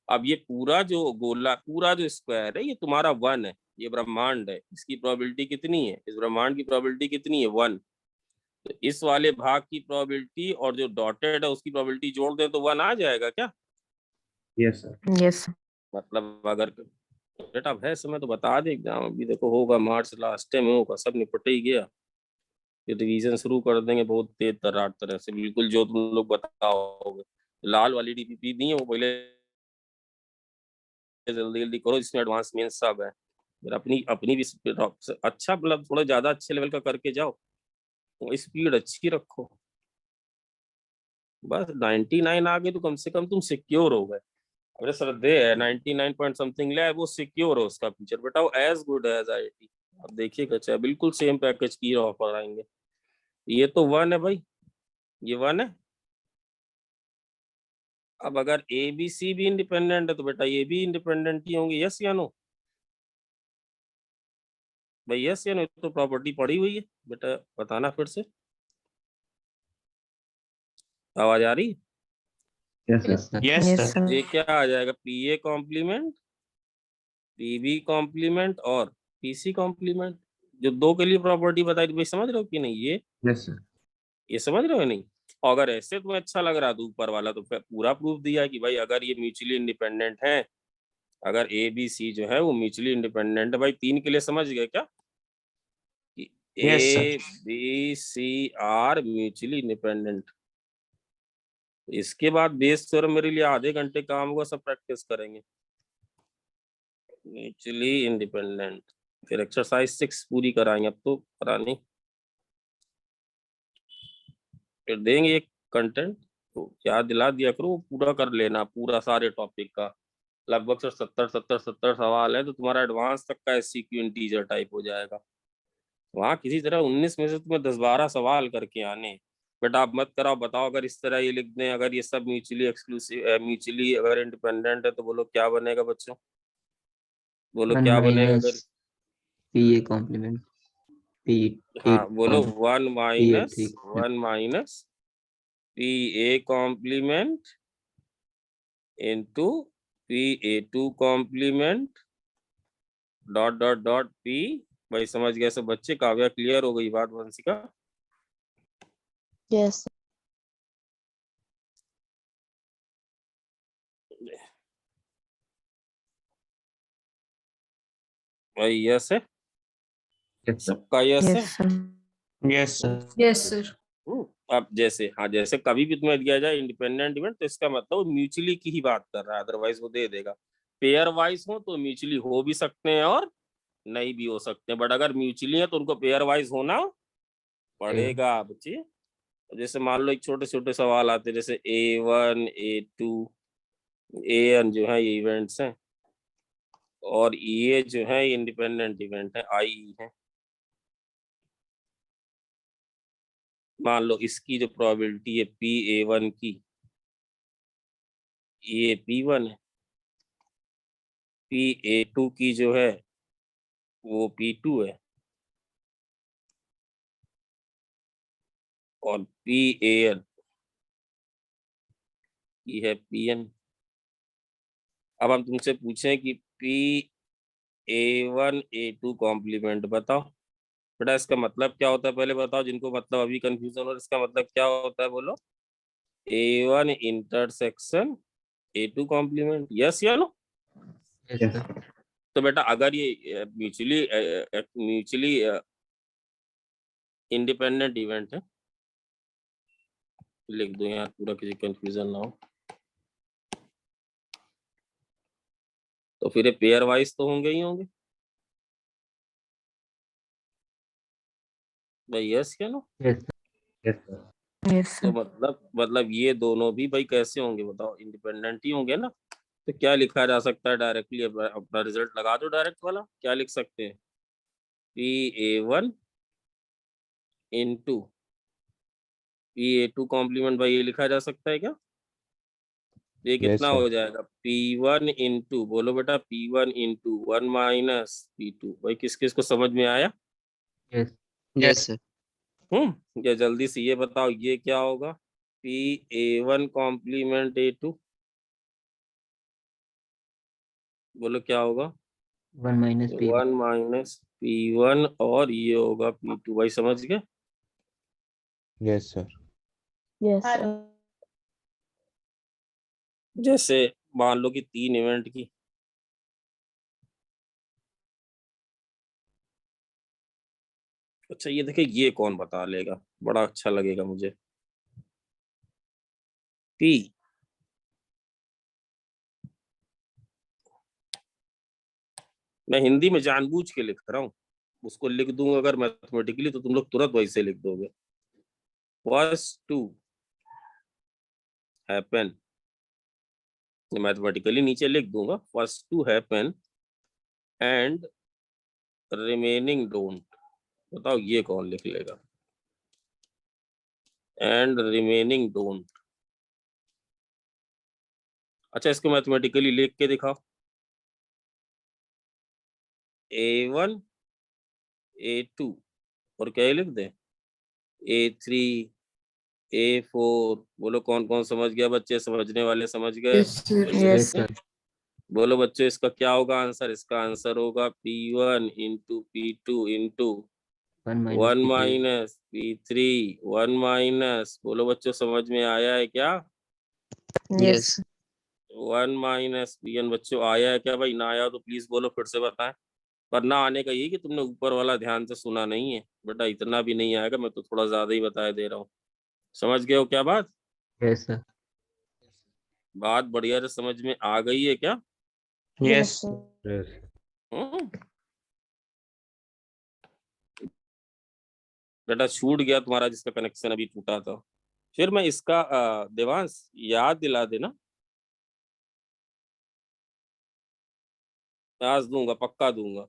अब ये पूरा जो गोला, पूरा जो स्क्वायर है, ये तुम्हारा 1 है। ये ब्रह्मांड है, इसकी प्रोबेबिलिटी कितनी है? इस ब्रह्मांड की प्रोबेबिलिटी कितनी है? 1। तो इस वाले भाग की प्रोबेबिलिटी और जो डॉटेड है उसकी प्रोबेबिलिटी जोड़ दें तो 1 आ जाएगा क्या? Yes, sir. Yes, sir. मतलब अगर बेटा अब है समय तो बता दे एग्जाम, अभी देखो होगा मार्च लास्ट में होगा, सब निपट ही गया। ये रिवीजन शुरू कर देंगे बहुत तेज तर्रार तरह से, बिल्कुल जो तुम लोग बताओगे। लाल वाली डीपीपी दी है वो पहले जल्दी जल्दी करो, जिसमें एडवांस मेंस सब है। फिर अपनी अपनी भी अच्छा, मतलब थोड़ा ज्यादा अच्छे लेवल का करके जाओ, तो स्पीड अच्छी रखो। बस 99 आ गए तो कम से कम तुम सिक्योर हो गए। अरे सर दे है 99 पॉइंट समथिंग ले, वो सिक्योर हो उसका फ्यूचर बेटा, वो एज गुड एज IIT। अब देखिएगा, चाहे बिल्कुल सेम पैकेज की ऑफर आएंगे। ये तो 1 है भाई, ये 1 है। अब अगर ए बी सी भी इंडिपेंडेंट है तो बेटा ये भी इंडिपेंडेंट ही होंगे। यस या नो भाई? यस या नो? तो प्रॉपर्टी पड़ी हुई है बेटा, बताना फिर से। आवाज आ रही? Yes, sir. Yes, sir. Yes, Yes, sir. sir. ये क्या आ जाएगा? P A complement, P B complement और पी सी कॉम्प्लीमेंट। जो 2 के लिए प्रॉपर्टी बताई थी भाई, समझ रहे हो कि नहीं? Yes, sir. ये समझ रहे हो नहीं? और अगर ऐसे तुम्हें अच्छा लग रहा है तो ऊपर वाला तो फिर पूरा प्रूफ दिया है कि भाई अगर ये म्यूचुअली इंडिपेंडेंट है, अगर ए बी सी जो है वो म्यूचुअली इंडिपेंडेंट है भाई। 3 के लिए समझ गए क्या? कि Yes, sir. A B C are mutually independent. इसके बाद बेस थ्योरम मेरे लिए आधे घंटे काम होगा, सब प्रैक्टिस करेंगे। म्यूचुअली इंडिपेंडेंट, फिर एक्सरसाइज 6 पूरी कराएंगे, अब तो करानी। फिर देंगे एक कंटेंट, तो याद दिला दिया करो, वो पूरा कर लेना पूरा सारे टॉपिक का। लगभग सर 70 सवाल है, तो तुम्हारा एडवांस तक का SCQ इंटीजर टाइप हो जाएगा। वहाँ किसी तरह 19 में से तुम्हें 10-12 सवाल करके आने। बट आप मत कराओ, बताओ अगर इस तरह ये लिख दें, अगर ये सब म्यूचुअली एक्सक्लूसिव म्यूचुअली अगर इंडिपेंडेंट है तो बोलो क्या बनेगा बच्चों? बोलो 1 क्या बनेगा minus अगर? PA complement हाँ P8 बोलो, 1 P83 minus PA complement into PA2 complement dot dot dot P। भाई समझ गए सब बच्चे? काव्या क्लियर हो गई बात? वंशिका Yes. भाई यस है? Yes, sir. सबका यस है? Yes, sir. Yes, sir. Yes, sir. अब जैसे, हाँ जैसे कभी भी तुम्हें दिया जाए इंडिपेंडेंट इवेंट, तो इसका मतलब म्यूचुअली की ही बात कर रहा है, अदरवाइज वो दे देगा। पेयर वाइज हो तो म्यूचुअली हो भी सकते हैं और नहीं भी हो सकते हैं, बट अगर म्यूचुअली है तो उनको पेयर वाइज होना पड़ेगा बच्चे। जैसे मान लो एक छोटे छोटे सवाल आते हैं, जैसे A1 A2 AN जो है ये इवेंट्स हैं, और ये जो है इंडिपेंडेंट इवेंट है, IE है। मान लो इसकी जो प्रोबेबिलिटी है PA1 की, ये P1 है। PA2 की जो है वो P2 है, और PAN की है PN। अब हम तुमसे पूछें कि PA1 A2 कॉम्प्लीमेंट बताओ बेटा, इसका मतलब क्या होता है पहले बताओ, जिनको मतलब अभी कंफ्यूजन हो, इसका मतलब क्या होता है बोलो? A1 intersection A2 complement. Yes या no? Yes, Yes, sir. sir. तो बेटा अगर ये म्यूचुअली इंडिपेंडेंट इवेंट है, लिख दो यहाँ पूरा, किसी कंफ्यूजन ना हो। तो फिर ये पेयर वाइज तो होंगे ही होंगे भाई, यस क्या no? Yes, Yes, sir. Yes, तो sir. मतलब ये दोनों भी भाई कैसे होंगे बताओ, इंडिपेंडेंट ही होंगे ना। तो क्या लिखा जा सकता है डायरेक्टली, अपना रिजल्ट लगा दो डायरेक्ट वाला, क्या लिख सकते हैं? PA1 इंटू PA2 कॉम्प्लीमेंट, भाई ये लिखा जा सकता है क्या? ये Yes, कितना sir. हो जाएगा? P1 इंटू, बोलो बेटा, P1 इंटू 1 माइनस P2। भाई किस किस को समझ में आया? yes, Yes, sir. ये जल्दी से ये बताओ, ये क्या होगा? PA1 कॉम्प्लीमेंट A2, बोलो क्या होगा? 1 minus P1. 1 माइनस P1 और ये होगा P2। भाई समझ गए? Yes, sir. Yes, जैसे मान लो कि 3 इवेंट की, अच्छा ये देखिए, ये कौन बता लेगा, बड़ा अच्छा लगेगा मुझे। P मैं हिंदी में जानबूझ के लिख रहा हूँ, उसको लिख दूंगा अगर मैथमेटिकली तो तुम लोग तुरंत वैसे लिख दोगे। फर्स्ट टू हैपन, मैथमेटिकली नीचे लिख दूंगा, first two happen and remaining don't. बताओ ये कौन लिख लेगा? And remaining don't. अच्छा इसको मैथमेटिकली लिख के दिखाओ। A1 A2 और क्या लिख दे? A3 A4। बोलो कौन कौन समझ गया बच्चे, समझने वाले समझ गए? yes, sir. Yes, Yes, sir. बोलो बच्चों इसका क्या होगा आंसर? इसका आंसर होगा P1 into P2 into 1 minus 1 P3. Minus P3 1 minus, बोलो बच्चों समझ में आया है क्या? yes, 1 minus P1। बच्चों आया है क्या? भाई ना आया तो प्लीज बोलो, फिर से बताएं। पर ना आने का ये कि तुमने ऊपर वाला ध्यान से सुना नहीं है बेटा, इतना भी नहीं आएगा, मैं तो थोड़ा ज्यादा ही बता दे रहा हूँ। समझ गए हो क्या बात? Yes, sir. बात बढ़िया से समझ में आ गई है क्या? Yes. Yes. हम्म? बेटा छूट गया तुम्हारा जिसका कनेक्शन अभी टूटा था, फिर मैं इसका देवांश याद दिला देना, मैं आज दूंगा, पक्का दूंगा।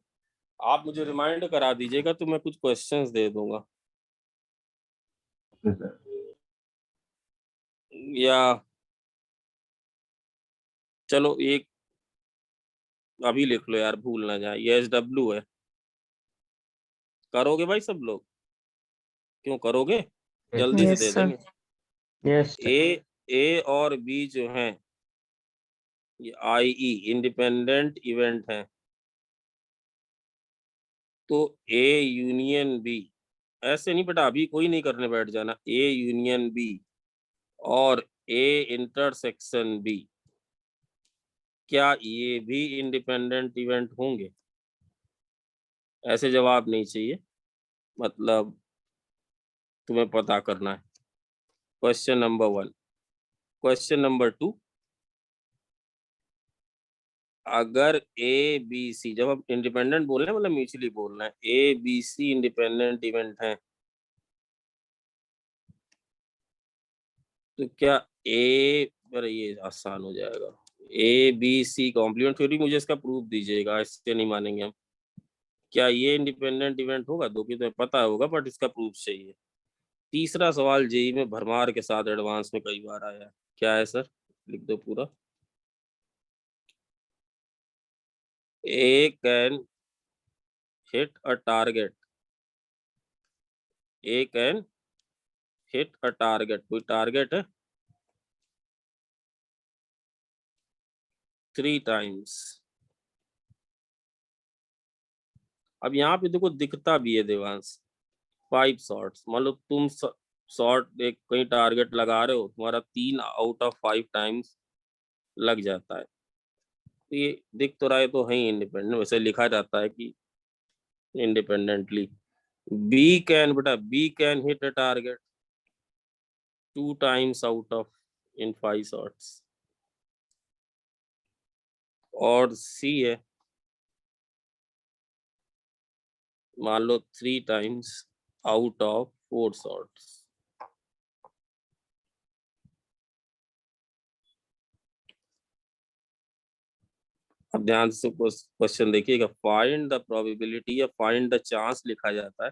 आप मुझे रिमाइंड करा दीजिएगा तो मैं कुछ क्वेश्चंस दे दूंगा, Yes, sir. या चलो एक अभी लिख लो यार, भूल ना जाए। ये SW है, करोगे भाई सब लोग? क्यों करोगे? Yes, जल्दी से yes, दे sir. देंगे। Yes, sir. ए और बी जो हैं ये IE इंडिपेंडेंट इवेंट हैं, तो A यूनियन B, ऐसे नहीं बेटा, अभी कोई नहीं करने बैठ जाना। A यूनियन B और A इंटरसेक्शन B, क्या ये भी इंडिपेंडेंट इवेंट होंगे? ऐसे जवाब नहीं चाहिए, मतलब तुम्हें पता करना है। Question number 1। क्वेश्चन नंबर 2, अगर ABC, जब हम इंडिपेंडेंट बोल रहे हैं मतलब म्यूचुअली बोल रहे हैं, ABC इंडिपेंडेंट इवेंट है, तो क्या अरे ये आसान हो जाएगा, ABC कॉम्प्लीमेंट थ्योरी, मुझे इसका प्रूफ दीजिएगा, इससे नहीं मानेंगे हम। क्या ये इंडिपेंडेंट इवेंट होगा? दो की तो पता होगा बट इसका प्रूफ चाहिए। तीसरा सवाल जेई में भरमार के साथ एडवांस में कई बार आया है, क्या है सर? लिख दो पूरा। A can hit a target, A can hit a target, कोई टारगेट है 3 times। अब यहाँ पे देखो दिखता भी है देवांश, 5 शॉट्स, मान लो तुम शॉट एक कहीं टारगेट लगा रहे हो, तुम्हारा 3 आउट ऑफ 5 टाइम्स लग जाता है, ये दिख तो रहा है तो है ही इंडिपेंडेंट, वैसे लिखा जाता है कि इंडिपेंडेंटली। बी कैन, बेटा B can hit a target 2 times out of in 5 shots। और सी है मान लो 3 times आउट ऑफ 4 shots। अब ध्यान से क्वेश्चन देखिएगा, फाइंड द प्रोबेबिलिटी या फाइंड द चांस लिखा जाता है,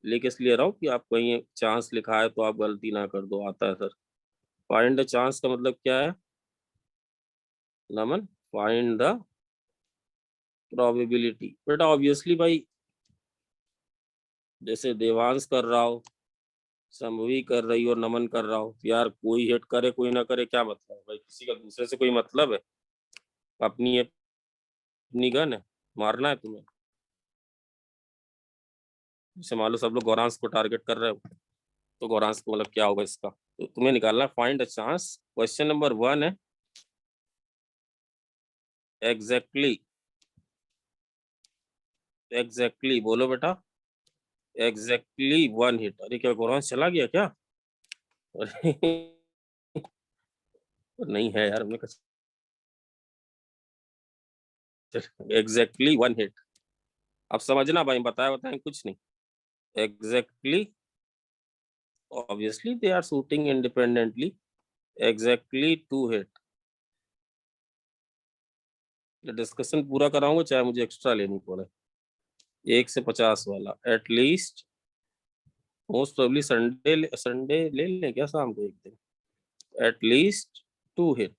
लिख इसलिए रहा हूँ कि आप कहीं चांस लिखा है तो आप गलती ना कर दो, आता है सर। फाइंड द चांस का मतलब क्या है नमन? Find the probability. बेटा ऑब्वियसली भाई, जैसे देवांश कर रहा हो, संभवी कर रही हो, नमन कर रहा हो, तो यार कोई हिट करे कोई ना करे क्या मतलब है भाई? किसी का दूसरे से कोई मतलब है? अपनी अपनी गन है, मारना है तुम्हें। जैसे मान लो सब लोग गौरांश को टारगेट कर रहे हो, तो गौरांश को मतलब क्या होगा इसका, तो तुम्हें निकालना find a chance. Question number 1 है एग्जैक्टली बोलो बेटा, एग्जैक्टली 1 हिट। अरे क्या गौरांश चला गया क्या? अरे नहीं है यार, हमने एग्जैक्टली 1 हिट। अब समझना भाई, बताएं कुछ नहीं। Exactly, obviously they are shooting independently, exactly 2 hit. Discussion पूरा कराऊंगा चाहे मुझे एक्स्ट्रा लेनी पड़े। 1 से 50 वाला एटलीस्ट, मोस्ट प्रोबेबली संडे ले लें क्या शाम को एक दिन, एटलीस्ट 2 हिट।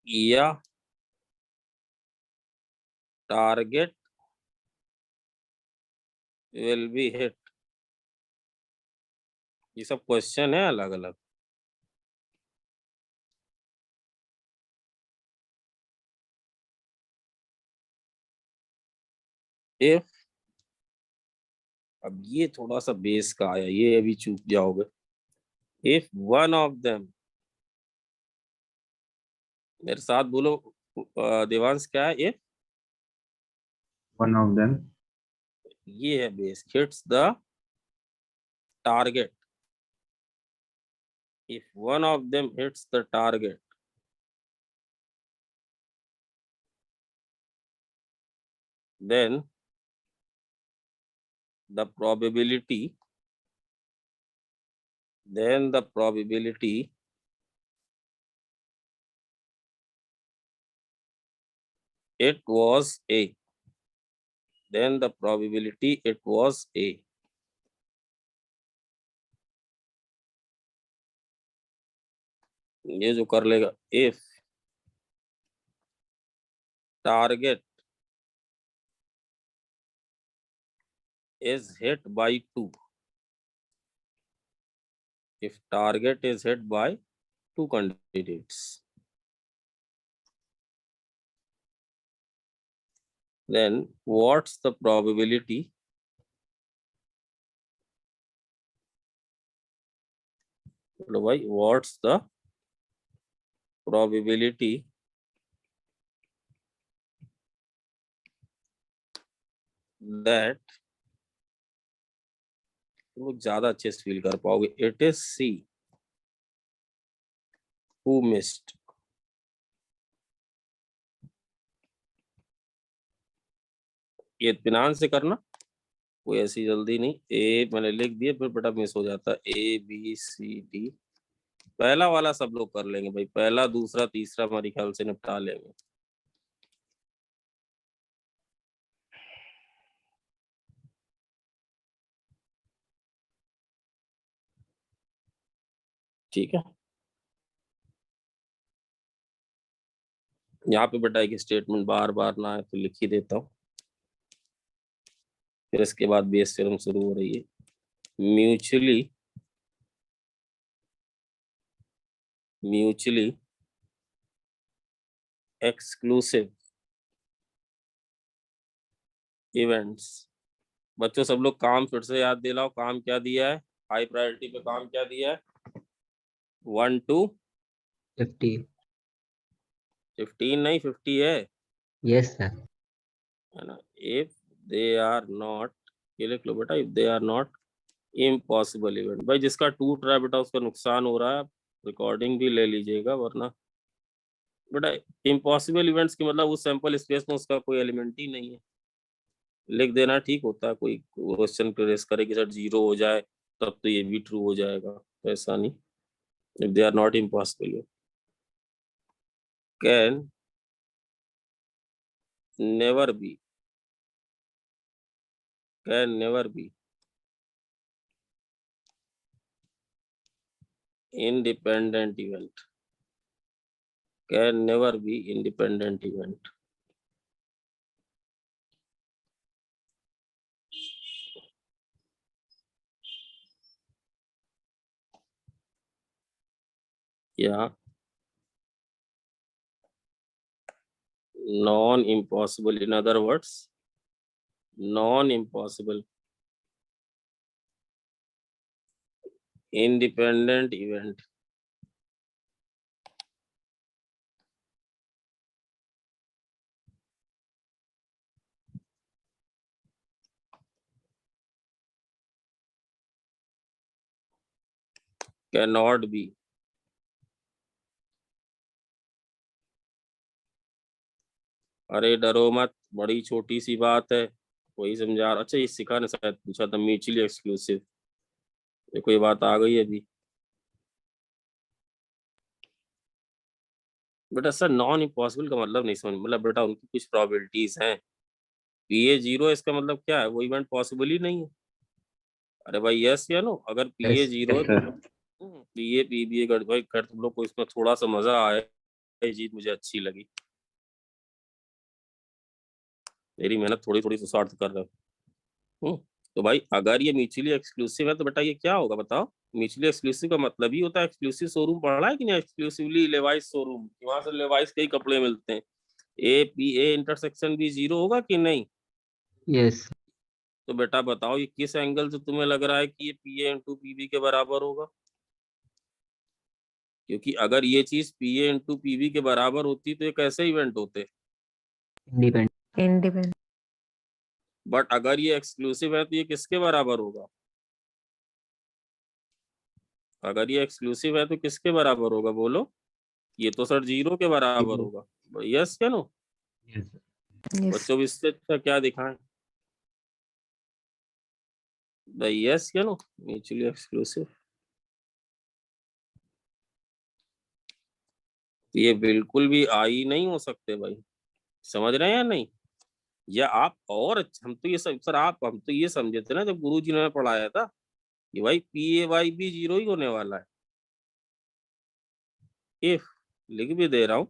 या टारगेट विल बी हिट। ये सब क्वेश्चन है अलग अलग। इफ, अब ये थोड़ा सा बेस का आया, ये अभी चूक जाओगे। इफ वन ऑफ देम, मेरे साथ बोलो देवांश, क्या है? इफ, One of them ये है base, hits the target. If one of them hits the target, then the probability it was A, then the probability it was A। ये जो कर लेगा, if target is hit by 2, if target is hit by 2 candidates, then what's the probability what's the probability that, तुम लोग ज्यादा अच्छे से feel कर पाओगे, it is see who missed. ये इत्मीनान से करना, कोई ऐसी जल्दी नहीं। ए मैंने लिख दिया, फिर बेटा मिस हो जाता है। ABCD, पहला वाला सब लोग कर लेंगे भाई, पहला दूसरा तीसरा हमारे ख्याल से निपटा लेंगे। ठीक है, यहाँ पे बेटा एक स्टेटमेंट बार बार ना है तो लिख ही देता हूँ, फिर इसके बाद बेस थ्योरम शुरू हो रही है। Mutually exclusive events. बच्चों सब लोग काम फिर से याद दिलाओ, काम क्या दिया है? हाई प्रायोरिटी पे काम क्या दिया है? 1 to 50. 15 नहीं 50 है Yes, sir. है ना? इफ दे आर नॉट, ये लिख लो बेटा, if they are not impossible event. भाई जिसका टूट रहा है बेटा उसका नुकसान हो रहा है, रिकॉर्डिंग भी ले लीजिएगा, वरना बेटा इम्पॉसिबल इवेंट्स की मतलब उस सैंपल स्पेस में उसका कोई एलिमेंट ही नहीं है। लिख देना ठीक होता है, कोई क्वेश्चन रेस करे कि सर 0 हो जाए तब तो ये भी ट्रू हो जाएगा, तो ऐसा नहीं। If they are not impossible can never be, can never be independent event, can never be independent event। या non impossible, in other words non impossible independent event cannot be अरे डरो मत, बड़ी छोटी सी बात है, वही समझा रहा। अच्छा ये सिखा ने शायद पूछा था म्यूचुअली एक्सक्लूसिव, देखो ये बात आ गई अभी बेटा। सर नॉन इम्पॉसिबल का मतलब नहीं समझ, मतलब बेटा उनकी कुछ प्रोबेबिलिटीज हैं, पीए 0 इसका मतलब क्या है, वो इवेंट पॉसिबल ही नहीं है। अरे भाई यस या नो, अगर पीए Yes. 0 है Yes, sir. तो पीए पीबीए कर भाई, कर तुम लोग को इसमें थोड़ा सा मजा आया, ये चीज मुझे अच्छी लगी, मेरी मेहनत थोड़ी थोड़ी तो सार्थ कर रहे हो। तो भाई अगर ये म्यूचुअली एक्सक्लूसिव है तो बेटा ये क्या होगा बताओ? म्यूचुअली एक्सक्लूसिव का मतलब ही होता है, एक्सक्लूसिव शोरूम पढ़ा है कि नहीं, एक्सक्लूसिवली लेवाइस शोरूम, वहां से लेवाइस के ही कपड़े मिलते हैं। ए पी ए इंटरसेक्शन भी 0 होगा कि नहीं? Yes. तो बेटा बताओ ये किस एंगल से तुम्हें लग रहा है कि ये पीए इंटू पीबी के बराबर होगा? क्योंकि अगर ये चीज पीए इंटू पीबी के बराबर होती तो ये कैसे इवेंट होते? Independent. Independent. बट अगर ये एक्सक्लूसिव है तो ये किसके बराबर होगा? अगर ये एक्सक्लूसिव है तो किसके बराबर होगा बोलो? ये तो सर 0 के बराबर Zero. होगा। यस क्या नो? Yes. Yes. बच्चों भी इससे अच्छा क्या दिखाएं? यस क्या नो? म्यूचुअली एक्सक्लूसिव ये बिल्कुल भी आई नहीं हो सकते भाई, समझ रहे हैं या नहीं? या आप और हम तो ये सब सर आप हम तो ये समझे थे ना जब गुरुजी ने पढ़ाया था कि भाई पी ए वाई भी 0 ही होने वाला है। इफ, लिख भी दे रहा हूं,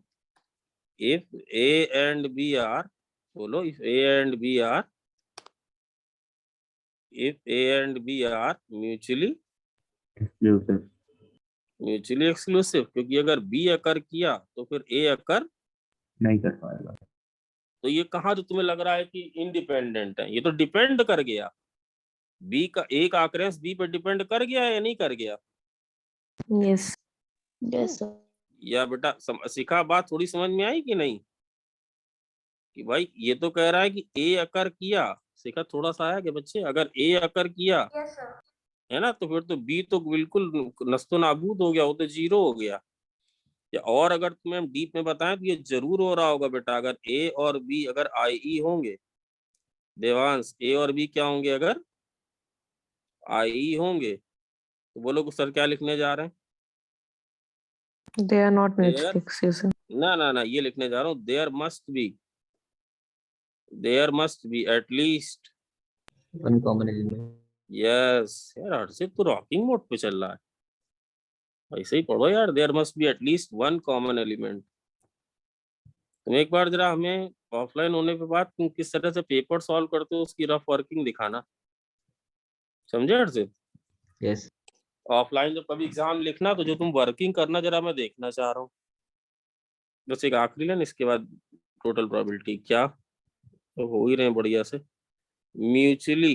if A and B are, बोलो if A and B are, if A and B are mutually Exclusive. Mutually exclusive, क्योंकि अगर बी अकर किया तो फिर ए अकर, नहीं कर पाएगा। तो ये कहाँ जो तुम्हें लग रहा है कि इंडिपेंडेंट है, ये तो डिपेंड कर गया, बी का एक आक्रेंस बी पर डिपेंड कर गया या नहीं कर गया? Yes. Yes, sir. या बेटा सीखा बात थोड़ी समझ में आई कि नहीं? कि भाई ये तो कह रहा है कि ए अकर किया, सीखा थोड़ा सा आया कि बच्चे अगर ए अकर किया है ना तो फिर तो बी तो बिल्कुल नस्तो नाबूद हो गया, वो तो 0 हो गया। या और अगर तुम्हें हम डीप में बताएं तो ये जरूर हो रहा होगा बेटा, अगर ए और बी अगर आई ई होंगे, देवांश ए और बी क्या होंगे अगर आई ई होंगे, तो बोलो सर क्या लिखने जा रहे हैं? They are not There, mutually exclusive. ना ये लिखने जा रहा हूँ, there must be at least, One common element. Yes यार हर्षित तो रॉकिंग मोड पे चल रहा है, ऐसे ही पढ़ो यार, there must be at least one common element. तुम एक बार जरा हमें ऑफलाइन होने के बाद तुम किस तरह से पेपर सॉल्व करते हो उसकी रफ वर्किंग दिखाना, समझे हर्षित? Yes. ऑफलाइन जब कभी एग्जाम लिखना तो जो तुम वर्किंग करना जरा मैं देखना चाह रहा हूँ। बस एक आखिरी लाइन, इसके बाद टोटल प्रोबेबिलिटी क्या, तो हो ही रहे हैं बढ़िया से। म्यूचुअली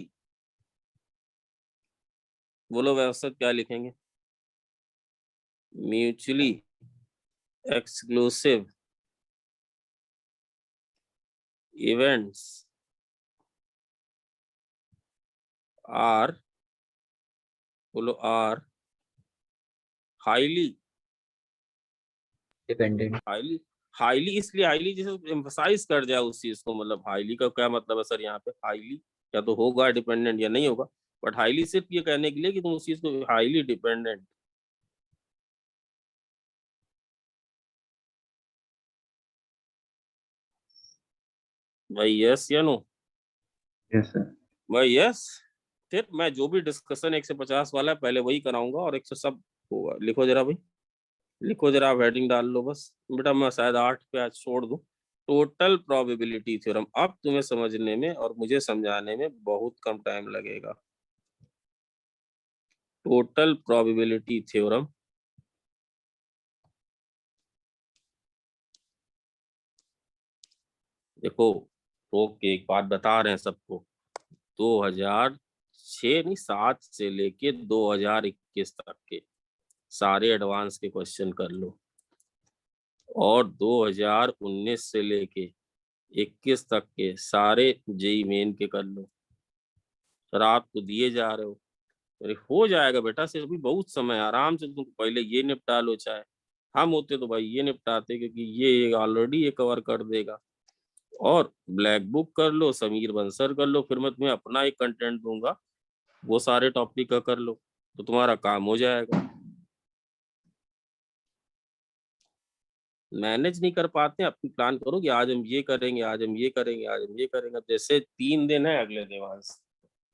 बोलो व्यवस्थित क्या लिखेंगे? म्यूचुअली एक्सक्लूसिव इवेंट्स आर, बोलो are highly dependent. Highly highly इसलिए हाईली जैसे एम्फसाइज कर जाए उस चीज को, मतलब हाईली का क्या मतलब है सर यहाँ पे? हाईली या तो होगा डिपेंडेंट या नहीं होगा, बट हाईली सिर्फ ये कहने के लिए कि तुम उस चीज को हाईली डिपेंडेंट। भाई यस या नो? Yes, sir. भाई यस। फिर मैं जो भी डिस्कशन 150 वाला है पहले वही कराऊंगा और 100 सब होगा। लिखो जरा भाई, लिखो जरा, आप हेडिंग डाल लो बस बेटा। मैं शायद 8 पे आज छोड़ दूं। टोटल प्रोबेबिलिटी थ्योरम, अब तुम्हें समझने में और मुझे समझाने में बहुत कम टाइम लगेगा। टोटल प्रोबेबिलिटी थ्योरम, देखो तो एक बात बता रहे हैं सबको, 2006 नहीं 7 से लेके 2021 तक के सारे एडवांस के क्वेश्चन कर लो, और 2019 से लेके 21 तक के सारे जेई मेन के कर लो। सर आप तो दिए जा रहे हो। अरे हो जाएगा बेटा, सिर्फ अभी बहुत समय, आराम से तुम पहले ये निपटा लो। चाहे हम होते तो भाई ये निपटाते, क्योंकि ये ऑलरेडी ये कवर कर देगा। और ब्लैक बुक कर लो, समीर बंसर कर लो, फिर मैं तुम्हें अपना एक कंटेंट दूंगा, वो सारे टॉपिक का कर लो, तो तुम्हारा काम हो जाएगा। मैनेज नहीं कर पाते, अपनी प्लान करो कि आज हम ये करेंगे, आज हम ये करेंगे, आज हम ये करेंगे। अब जैसे 3 दिन है अगले देवांश,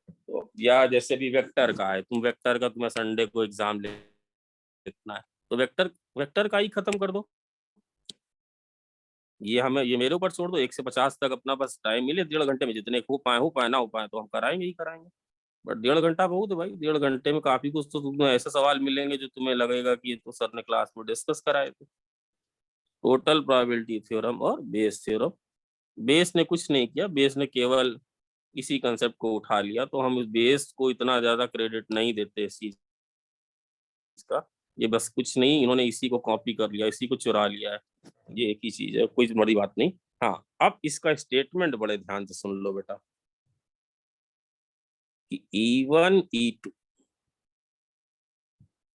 तो या जैसे भी वेक्टर का है, तुम वेक्टर का तुम्हें संडे को एग्जाम लिखना है, तो वेक्टर वेक्टर का ही खत्म कर दो। ये हमें, ये मेरे ऊपर छोड़ दो। 1 से 50 तक अपना बस टाइम मिले, 1.5 घंटे में जितने हो पाए ना हो पाए तो हम कराएंगे ही कराएंगे। बट 1.5 घंटा बहुत है भाई। 1.5 घंटे में काफी कुछ तो तुम्हें ऐसे सवाल मिलेंगे जो तुम्हें लगेगा कि ये तो सर ने क्लास में डिस्कस कराए थे। टोटल प्रोबेबिलिटी थ्योरम और बेस थ्योरम। बेस ने कुछ नहीं किया, बेस ने केवल इसी कंसेप्ट को उठा लिया, तो हम इस बेस को इतना ज्यादा क्रेडिट नहीं देते इस चीज का। ये बस कुछ नहीं, इन्होंने इसी को कॉपी कर लिया, इसी को चुरा लिया है। ये एक ही चीज है, कोई बड़ी बात नहीं। हाँ, अब इसका स्टेटमेंट बड़े ध्यान से सुन लो बेटा, कि E1 E2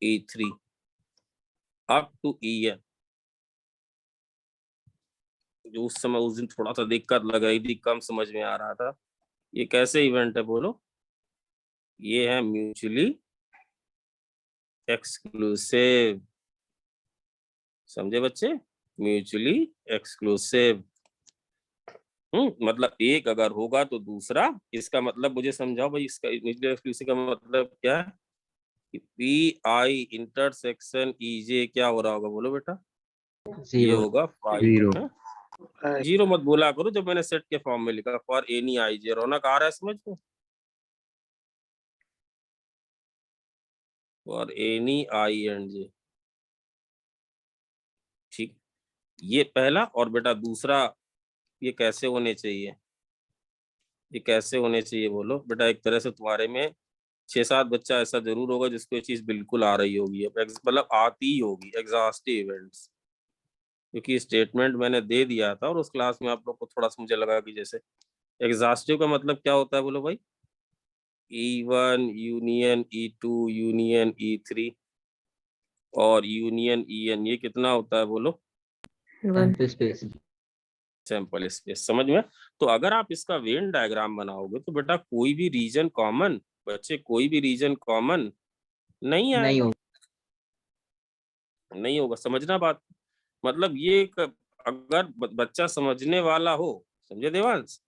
E3 up to EN, जो उस समय उस दिन थोड़ा सा दिक्कत लग रही थी, कम समझ में आ रहा था, ये कैसे इवेंट है बोलो? ये है म्यूचुअली एक्सक्लूसिव। समझे बच्चे? Mutually exclusive. मतलब एक अगर होगा तो दूसरा, इसका मतलब मुझे समझाओ भाई, इसका म्यूचुअली एक्सक्लूसिव का मतलब क्या है? कि PI इंटरसेक्शन EJ क्या हो रहा होगा बोलो बेटा? ये 0। होगा 5। 0. जीरो मत बोला करो जब मैंने सेट के फॉर्म में लिखा, फॉर एनी IJ। रौनक आ रहा है समझ में? फॉर एनी INJ, ठीक। ये पहला। और बेटा दूसरा, ये कैसे होने चाहिए? ये कैसे होने चाहिए बोलो बेटा? एक तरह से तुम्हारे में 6-7 बच्चा ऐसा जरूर होगा जिसको ये चीज बिल्कुल आ रही होगी, मतलब आती ही होगी, एग्जॉस्टिव इवेंट्स। क्योंकि स्टेटमेंट मैंने दे दिया था, और उस क्लास में आप लोग को थोड़ा सा मुझे लगा कि जैसे एग्जॉस्टिव का मतलब क्या होता है बोलो भाई? E1 union E2 union E3 और यूनियन EN, ये कितना होता है बोलो? 1. स्पेस। Sample space. समझ में? तो अगर आप इसका वेन डायग्राम बनाओगे तो बेटा कोई भी रीजन कॉमन, बच्चे कोई भी रीजन कॉमन नहीं नहीं आएगा, हो। नहीं होगा। समझना बात, मतलब ये अगर बच्चा समझने वाला हो, समझे देवांश?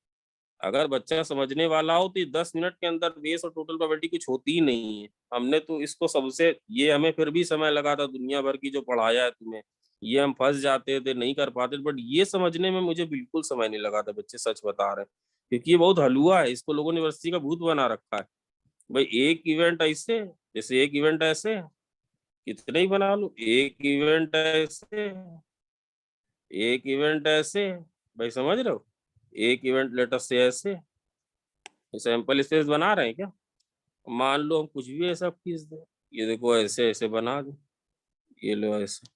अगर बच्चा समझने वाला हो तो ये 10 मिनट के अंदर बेस और टोटल प्रोबेबिलिटी कुछ होती ही नहीं है। हमने तो इसको सबसे, ये हमें फिर भी समय लगा था, दुनिया भर की जो पढ़ाया है तुम्हें, ये हम फंस जाते थे, नहीं कर पाते। बट ये समझने में मुझे बिल्कुल समय नहीं लगा था बच्चे, सच बता रहे हैं। क्योंकि ये बहुत हलुआ है, इसको लोगों ने यूनिवर्सिटी का भूत बना रखा है। भाई एक इवेंट ऐसे, जैसे एक इवेंट ऐसे, कितने ही बना लो, एक इवेंट ऐसे, एक इवेंट ऐसे। भाई समझ रहे हो? एक इवेंट लेटर से ऐसे, सैंपल स्पेस बना रहे हैं क्या? मान लो हम कुछ भी ऐसा खींच दें, ये देखो ऐसे ऐसे बना दो, ये लो ऐसे,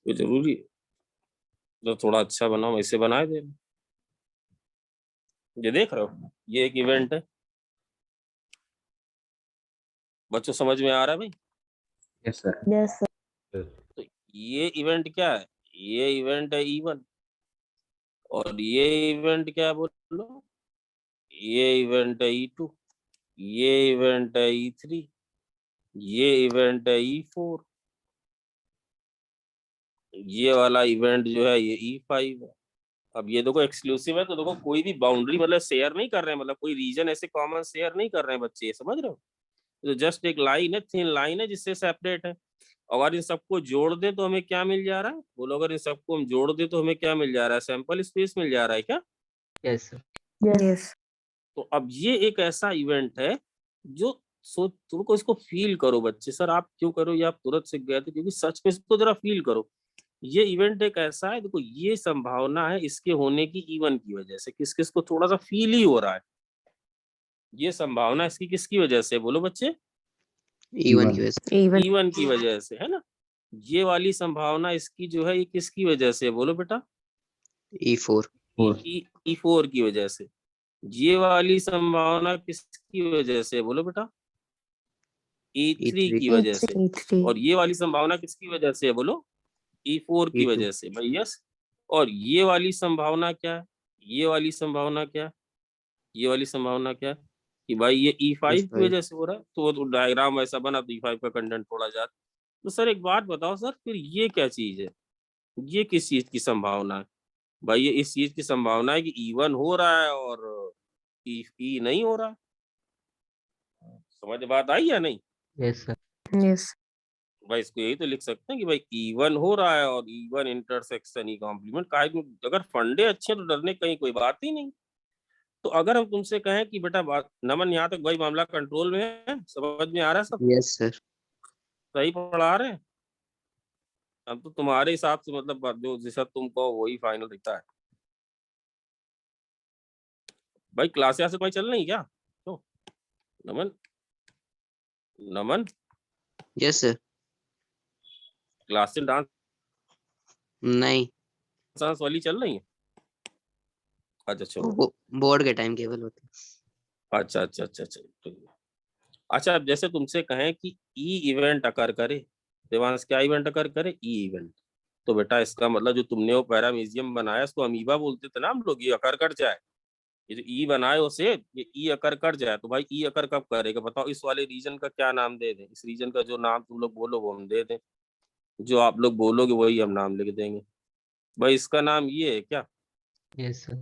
तो जरूरी है तो थोड़ा अच्छा बनाओ, ऐसे बनाए दे। ये देख रहे हो, ये एक इवेंट है, बच्चों समझ में आ रहा है भाई? Yes, sir. Yes, sir. तो ये इवेंट क्या है? ये इवेंट है E1, और ये इवेंट क्या है बोलो? ये इवेंट है E2, ये इवेंट है E3, ये इवेंट है E4, ये वाला इवेंट जो है ये E5 है। अब ये देखो एक्सक्लूसिव है, तो देखो कोई भी बाउंड्री मतलब शेयर नहीं कर रहे हैं, मतलब कोई रीजन ऐसे कॉमन शेयर नहीं कर रहे हैं बच्चे, ये समझ रहे हो? तो जस्ट एक लाइन है, थिन लाइन है जिससे सेपरेट है। अगर इन सबको जोड़ दें तो हमें क्या मिल जा रहा है बोलो? अगर इन सबको हम जोड़ दें तो हमें क्या मिल जा रहा है? सैंपल स्पेस मिल जा रहा है क्या? Yes, sir. Yes. तो अब ये एक ऐसा इवेंट है जो तुमको इसको फील करो बच्चे। सर आप क्यों करो ये, आप तुरंत सीख गए थे, क्योंकि सच में इसको जरा फील करो। ये इवेंट एक ऐसा है, देखो ये संभावना है इसके होने की E1 की वजह से, किस किस को थोड़ा सा फील ही हो रहा है, ये संभावना इसकी किसकी वजह से बोलो बच्चे? E1 की वजह से। Even. E1 की वजह से, है ना? ये वाली संभावना इसकी जो है ये किसकी वजह से बोलो बेटा? E4। E4 की वजह से। ये वाली संभावना किसकी वजह से बोलो बेटा? E3 की वजह से। E3. और ये वाली संभावना किसकी वजह से बोलो? E4 की E2। वजह से भाई, यस। और ये वाली संभावना क्या है? ये वाली संभावना क्या है? ये वाली संभावना क्या है कि भाई ये E5 की वजह से हो रहा है, तो वो तो डायग्राम ऐसा बना तो E5 का कंटेंट थोड़ा ज्यादा। तो सर एक बात बताओ सर, फिर ये क्या चीज है? ये किस चीज की संभावना है भाई? ये इस चीज की संभावना है कि E1 हो रहा है और E नहीं हो रहा। समझ बात आई या नहीं? Yes, sir. Yes. भाई इसको यही तो लिख सकते हैं कि भाई E1 हो रहा है और E1 इंटरसेक्शन E कॉम्प्लीमेंट। अगर फंडे अच्छे हैं तो डरने की कहीं कोई बात ही नहीं। तो अगर हम तुमसे कहें कि बेटा बात नमन यहाँ तक भाई मामला कंट्रोल में है, समझ में आ रहा है सब? Yes sir. सही पढ़ा रहे हैं? अब तो तुम्हारे हिसाब से मतलब जो जैसा तुम कहो वही फाइनल रहता है। भाई क्लास यहाँ से भाई चल रही क्या? तो नमन, नमन यस सर। क्लास से डांस नहीं, वाली चल रही है? अच्छा चलो, वो बोर्ड के टाइम केवल होते हैं। अच्छा अच्छा अच्छा अच्छा ठीक है। अच्छा अब जैसे तुमसे कहें कि ई इवेंट अकर करे, देवांश क्या इवेंट अकर करे? ई इवेंट। तो बेटा इसका मतलब जो तुमने वो पैरामीजियम बनाया इसको अमीबा बोलते थे ना हम लोग, ये अकर कर जाए, ये जो ई बनाए उसे ये ई अकर कर जाए, तो भाई ई अकर कब करेगा बताओ? इस वाले रीजन का क्या नाम दे दें? इस रीजन का जो नाम तुम लोग बोलो वो हम दे दें, जो आप लोग बोलोगे वही हम नाम लिख देंगे। भाई इसका नाम ये है क्या? Yes, sir.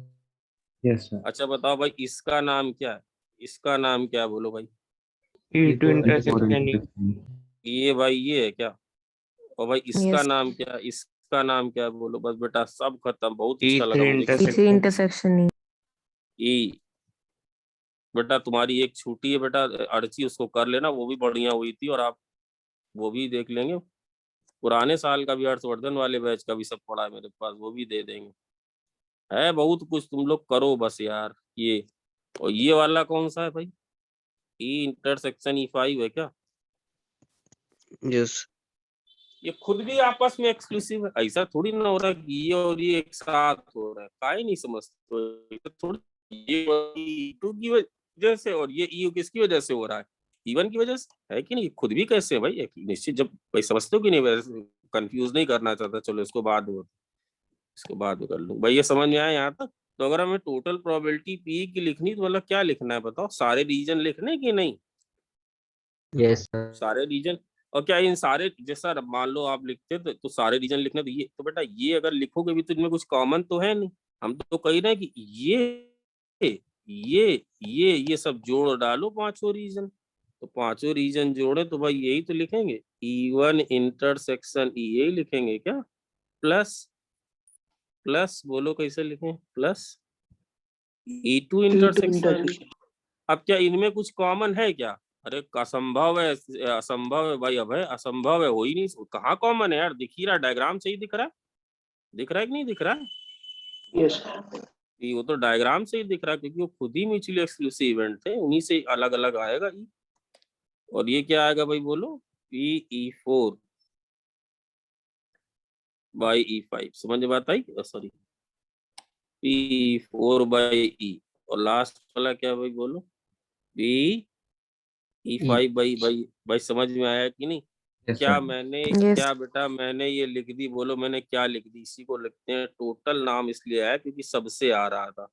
Yes, sir. अच्छा बताओ भाई इसका नाम क्या है? इसका नाम क्या है बोलो भाई? E2 E4 intersection. ये भाई ये है क्या? और भाई इसका Yes. नाम क्या है? इसका नाम क्या है बोलो? बस बेटा सब खत्म, बहुत अच्छा लगा E3 मुझे। E3 intersection E. ई बेटा तुम्हारी एक छुट्टी है बेटा अर्ची, उसको कर लेना, वो भी बढ़िया हुई थी, और आप वो भी देख लेंगे। पुराने साल का भी हर्षवर्धन वाले बैच का भी सब पड़ा है मेरे पास, वो भी दे देंगे। है बहुत कुछ, तुम लोग करो बस यार ये। और ये वाला कौन सा है भाई? ई इंटरसेक्शन E5 है क्या? यस। ये खुद भी आपस में एक्सक्लूसिव है, ऐसा थोड़ी ना हो रहा है कि ये और ये एक साथ हो रहा है, काहे नहीं समझते? तो थोड़ी ये E2 की वजह से और ये EU किसकी वजह से हो रहा है? E1 की वजह से है कि नहीं? खुद भी कैसे है भाई? एक निश्चित जब भाई समझते हो कि नहीं, वैसे कंफ्यूज नहीं करना चाहता, चलो इसको बाद में कर लूँ भाई। ये समझ में आया यहाँ तक? तो अगर हमें टोटल प्रोबेबिलिटी P की लिखनी तो मतलब क्या लिखना है बताओ? सारे रीजन लिखने कि नहीं? Yes, sir. सारे रीजन। और क्या इन सारे जैसा मान लो आप लिखते तो सारे रीजन लिखने, तो ये तो बेटा ये अगर लिखोगे भी तो इनमें कुछ कॉमन तो है नहीं। हम तो कह रहे हैं कि ये सब जोड़ डालो पांचों रीजन, तो पांचों रीजन जोड़े तो भाई यही तो लिखेंगे, E1 इंटरसेक्शन E, यही लिखेंगे क्या? प्लस प्लस बोलो कैसे लिखें? Plus E2 intersection. अब क्या इनमें कुछ कॉमन है क्या? अरे असंभव है, असंभव है भाई, अब है असंभव है, हो ही नहीं। कहाँ कॉमन है यार? दिख ही रहा, डायग्राम से ही दिख रहा है, दिख रहा है कि नहीं दिख रहा है? यस। ई वो तो डायग्राम से ही दिख रहा है, क्योंकि वो खुद ही म्यूचुअली एक्सक्लूसिव इवेंट थे, उन्हीं से अलग अलग आएगा ई। और ये क्या आएगा भाई बोलो, PE4 बाई E5। समझ में बात आई? Sorry, PE4 by E। और लास्ट वाला क्या भाई बोलो, PE5 बाई समझ में आया कि नहीं? Yes, क्या sir. मैंने Yes. क्या बेटा मैंने ये लिख दी, बोलो मैंने क्या लिख दी? इसी को लिखते हैं टोटल, नाम इसलिए आया क्योंकि सबसे आ रहा था।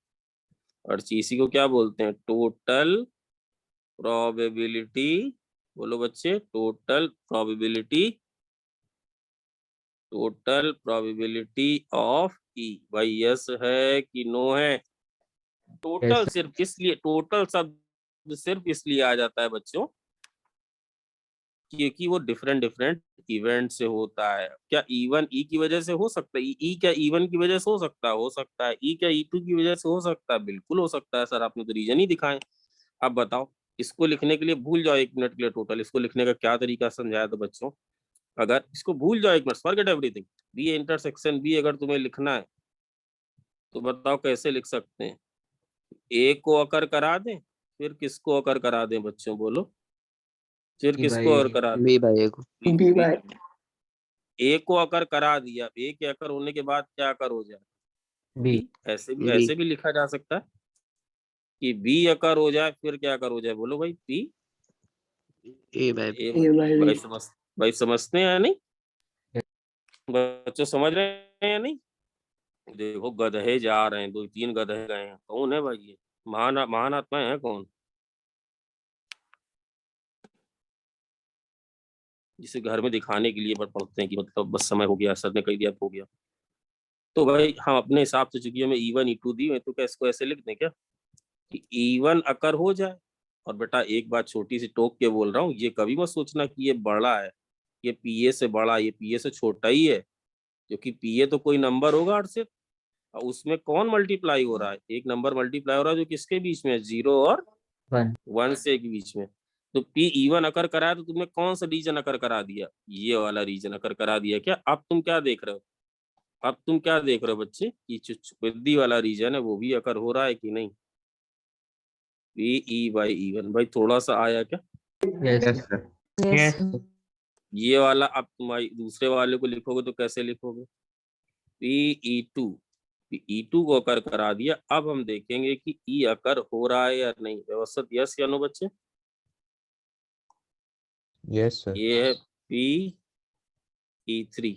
और इसी को क्या बोलते हैं, टोटल प्रोबेबिलिटी। बोलो बच्चे, total probability, total probability of E. भाई यस है कि नो है? टोटल Yes, सिर्फ इसलिए, टोटल शब्द सिर्फ इसलिए आ जाता है बच्चों क्योंकि वो डिफरेंट डिफरेंट इवेंट से होता है। क्या E1 ई की वजह से हो सकता है? ई क्या E1 की वजह से हो सकता है? हो सकता है। ई क्या E2 की वजह से हो सकता है? बिल्कुल हो सकता है सर, आपने तो रीजन ही दिखाए। अब बताओ, इसको लिखने के लिए भूल जाओ 1 मिनट के लिए टोटल, इसको लिखने का क्या तरीका समझाया था बच्चों? अगर इसको भूल जाओ 1 minute, forget everything, B intersection B अगर तुम्हें लिखना है तो बताओ कैसे लिख सकते हैं? ए को अकर करा दें, फिर किसको अकर करा दें बच्चों बोलो? फिर B किसको अकर by करा दें? बी बाई ए को। B by ए को अकर करा दिया, ए के अकर होने के बाद क्या अकर हो जाए? B. बी। ऐसे भी बी। ऐसे भी लिखा जा सकता है कि बी अकर हो जाए, फिर क्या अकर हो जाए बोलो भाई? पी ए बाई ए। भाई समझ, भाई समझते हैं या नहीं? बच्चों समझ रहे हैं या नहीं? देखो गधे जा रहे हैं, 2-3 गधे गए हैं। कौन है भाई ये? महान महान आत्माएं हैं कौन? जिसे घर में दिखाने के लिए पढ़ते हैं कि मतलब बस समय हो गया, सर ने कह दिया हो गया। तो भाई हम अपने हिसाब से, चूंकि हमें E1 E2 दी है, तो क्या इसको ऐसे लिख दें क्या कि E1 अकर हो जाए? और बेटा एक बात छोटी सी टोक के बोल रहा हूँ, ये कभी मत सोचना कि ये बड़ा है, ये PA से बड़ा, ये PA से छोटा ही है। क्योंकि PA तो कोई नंबर होगा अर्षित, और उसमें कौन मल्टीप्लाई हो रहा है? एक नंबर मल्टीप्लाई हो रहा है जो किसके बीच में है? 0 और 1. 1 से के बीच में। तो PE1 अकर कराया तो तुमने कौन सा रीजन अकर करा दिया? ये वाला रीजन अकर करा दिया क्या? अब तुम क्या देख रहे हो? अब तुम क्या देख रहे हो बच्चे कि चुचुद्दी वाला रीजन है वो भी अकर हो रहा है कि नहीं? PE by E1। भाई थोड़ा सा आया क्या? Yes. Yes, sir. Yes. ये वाला अब तुम्हारी दूसरे वाले को लिखोगे तो कैसे लिखोगे? PE2। E2 को अकर करा दिया। अब हम देखेंगे कि ई अकर हो रहा है या नहीं। व्यवस्थित यस या नो बच्चे? Yes, sir. ये है PE3,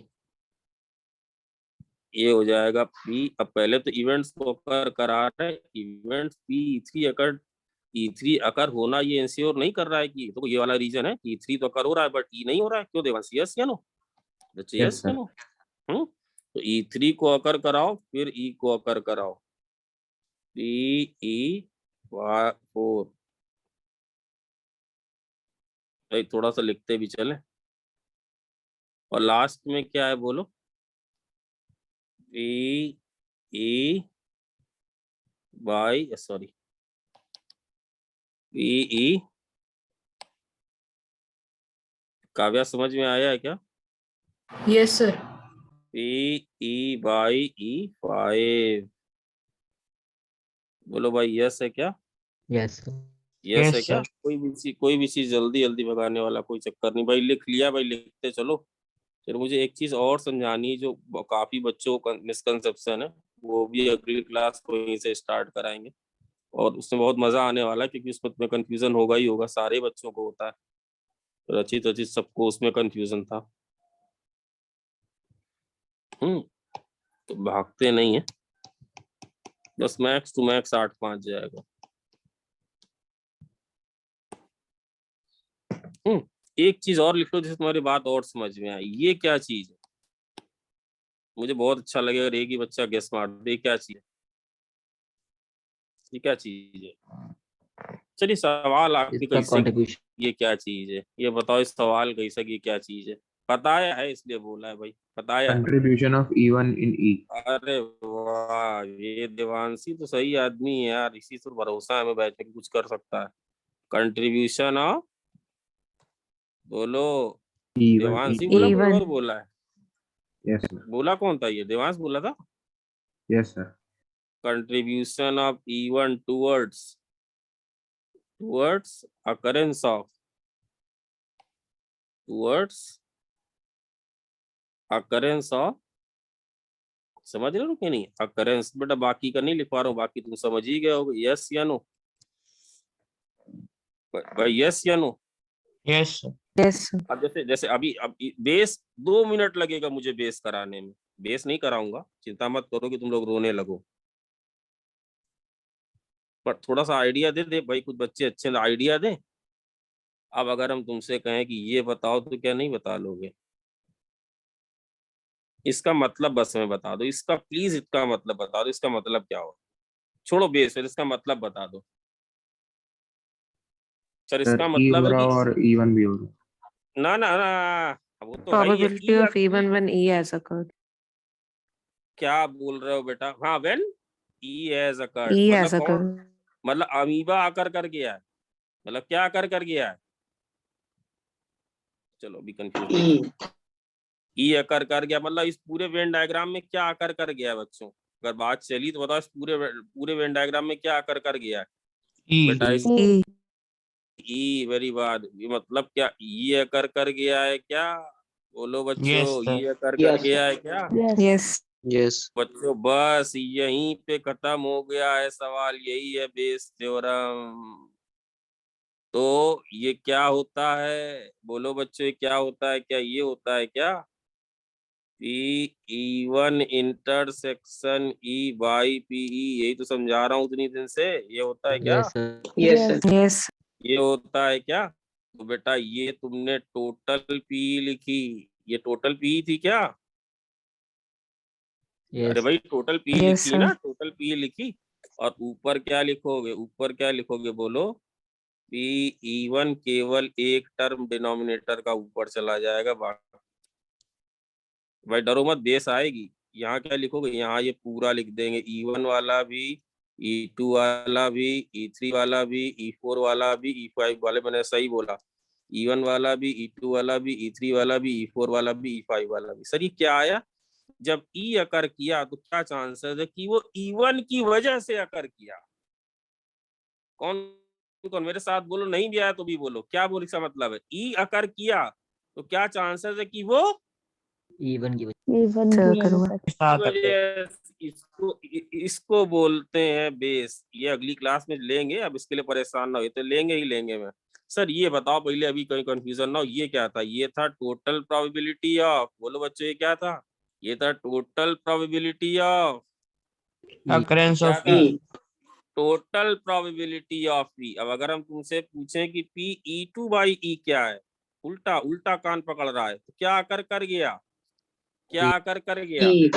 ये हो जाएगा P। अब पहले तो इवेंट्स को अकर करा रहा है, इवेंट्स PE3 अकर, E3 अकर होना ये इंश्योर नहीं कर रहा है कि तो ये वाला रीजन है कि E3 तो अकर हो रहा है बट E नहीं हो रहा है। क्यों देवांश? यस या नो बच्चे? Yes, यस या sir. नो? तो E3 को अकर कराओ, फिर E को अकर कराओ, PE4। भाई थोड़ा सा लिखते भी चले। और लास्ट में क्या है बोलो? PE by sorry PE। Kavya समझ में आया है क्या? Yes, sir. PE by E5। बोलो भाई यस है क्या? Yes. यस है Yes, क्या? sir. कोई भी चीज जल्दी जल्दी भगाने वाला कोई चक्कर नहीं। भाई लिख लिया? भाई लिखते चलो। फिर मुझे एक चीज और समझानी है जो काफी बच्चों का मिसकंसेप्शन है, वो भी अगली क्लास को यहीं से स्टार्ट कराएंगे। और उसमें बहुत मजा आने वाला है क्योंकि उसमें तुम्हें कंफ्यूजन होगा ही होगा, सारे बच्चों को होता है। रचित रचित सबको उसमें कंफ्यूजन था। तो भागते नहीं है, बस मैक्स टू मैक्स 8-5 जाएगा। एक चीज और लिख लो जिससे तुम्हारी बात और समझ में आई। ये क्या चीज है? मुझे बहुत अच्छा लगेगा अगर एक ही बच्चा गेस मार दे क्या चीज है। ये क्या चीज है? चलिए सवाल आपके इसका कैसे, contribution. ये क्या चीज है ये बताओ? इस सवाल कैसे की क्या चीज है? बताया है इसलिए बोला है भाई, बताया है। Contribution of E1 in E. अरे वाह, ये देवांशी तो सही आदमी है यार, इसी से भरोसा है हमें बैठने की कुछ कर सकता है। कंट्रीब्यूशन ऑफ, बोलो E1 देवांशी E2. बोला कोई E1. और बोला है? Yes, sir. बोला कौन था? ये देवांश बोला था। Yes, sir. contribution of E1 towards occurrence of समझ रहे हो कि नहीं? occurrence बेटा बाकी का नहीं लिख पा रहा हूँ, बाकी तुम समझ ही गए हो। यस या नो भाई? यस या no? Yes, sir. Yes, sir. अब जैसे अभी बेस 2 मिनट लगेगा मुझे बेस कराने में। बेस नहीं कराऊंगा, चिंता मत करो कि तुम लोग रोने लगो, पर थोड़ा सा आइडिया दे भाई। कुछ बच्चे अच्छे आइडिया दें। अब अगर हम तुमसे कहें कि ये बताओ तो क्या नहीं बता लोगे? इसका मतलब बस में बता दो, इसका प्लीज इसका मतलब बता दो, इसका मतलब क्या हो? छोड़ो बेस, फिर इसका मतलब बता दो सर। सर इसका ई मतलब हो है रहा कि और E1 भी हो रहा। ना ना ना, वो तो है ही है। Probability of even when E has occurred. क्या बोल रहे हो बेटा? हाँ, when E has occurred, E मतलब has कौन? occurred. मतलब अमीबा आकर कर गया है, मतलब क्या आकर कर गया है? चलो अभी कंफ्यूज नहीं करो। ई आकर कर गया मतलब इस पूरे वेन डायग्राम में क्या आकर कर गया है बच्चों? अगर बात चली तो बताओ, इस पूरे वेन डायग्राम में क्या आकर कर गया है? E. बेटा इस E. ई वेरी बात, ये मतलब क्या ई आकर कर गया है क्या? बोलो बच्चों, Yes, sir. ई आकर कर गया है क्या? Yes. Yes. बच्चों बस यहीं पे खत्म हो गया है सवाल, यही है बेस थ्योरम। तो ये क्या होता है? बोलो बच्चों, ये क्या होता है? क्या ये होता है क्या? E1 intersection E by PE, यही तो समझा रहा हूँ उतनी दिन से। ये होता है क्या? Yes, sir. Yes. ये होता है क्या? तो बेटा ये तुमने टोटल PE लिखी, ये टोटल PE थी क्या? अरे Yes. भाई टोटल PE Yes, लिखी sir. ना, टोटल PE लिखी। और ऊपर क्या लिखोगे? ऊपर क्या लिखोगे बोलो? PE1 केवल एक टर्म डिनोमिनेटर का ऊपर चला जाएगा। भाई डरो मत, बेस आएगी। यहाँ क्या लिखोगे? यहाँ ये पूरा लिख देंगे, E1 वाला भी, E2 वाला भी, E3 वाला भी, E4 वाला भी, E5 वाले, मैंने सही बोला। E1 वाला भी, E2 वाला भी, E3 वाला भी, E4 वाला भी, E5 वाला भी। सर ये क्या आया? जब E अकर किया तो क्या चांसेस है कि वो E1 की वजह से अकर किया? कौन कौन मेरे साथ बोलो, नहीं भी आया तो भी बोलो। क्या बोल इसका मतलब है? E अकर किया तो क्या चांसेस है कि वो E1 की Sir, करूँगा. साथ अगर इसको बोलते हैं बेस। ये अगली क्लास में लेंगे, अब इसके लिए परेशान ना हो, तो लेंगे ही लेंगे। मैं सर ये बताओ पहले, अभी कहीं कंफ्यूजन ना हो, ये क्या था? ये था टोटल प्रोबेबिलिटी ऑफ, बोलो बच्चों ये क्या था? ये था टोटल प्रोबेबिलिटी ऑफ, occurrence क्या of था? E. Total probability of P. अब अगर हम तुमसे पूछें कि पी E2 बाई E क्या है, उल्टा उल्टा कान पकड़ रहा है, तो क्या आकर कर गया? क्या आकर कर गया? E.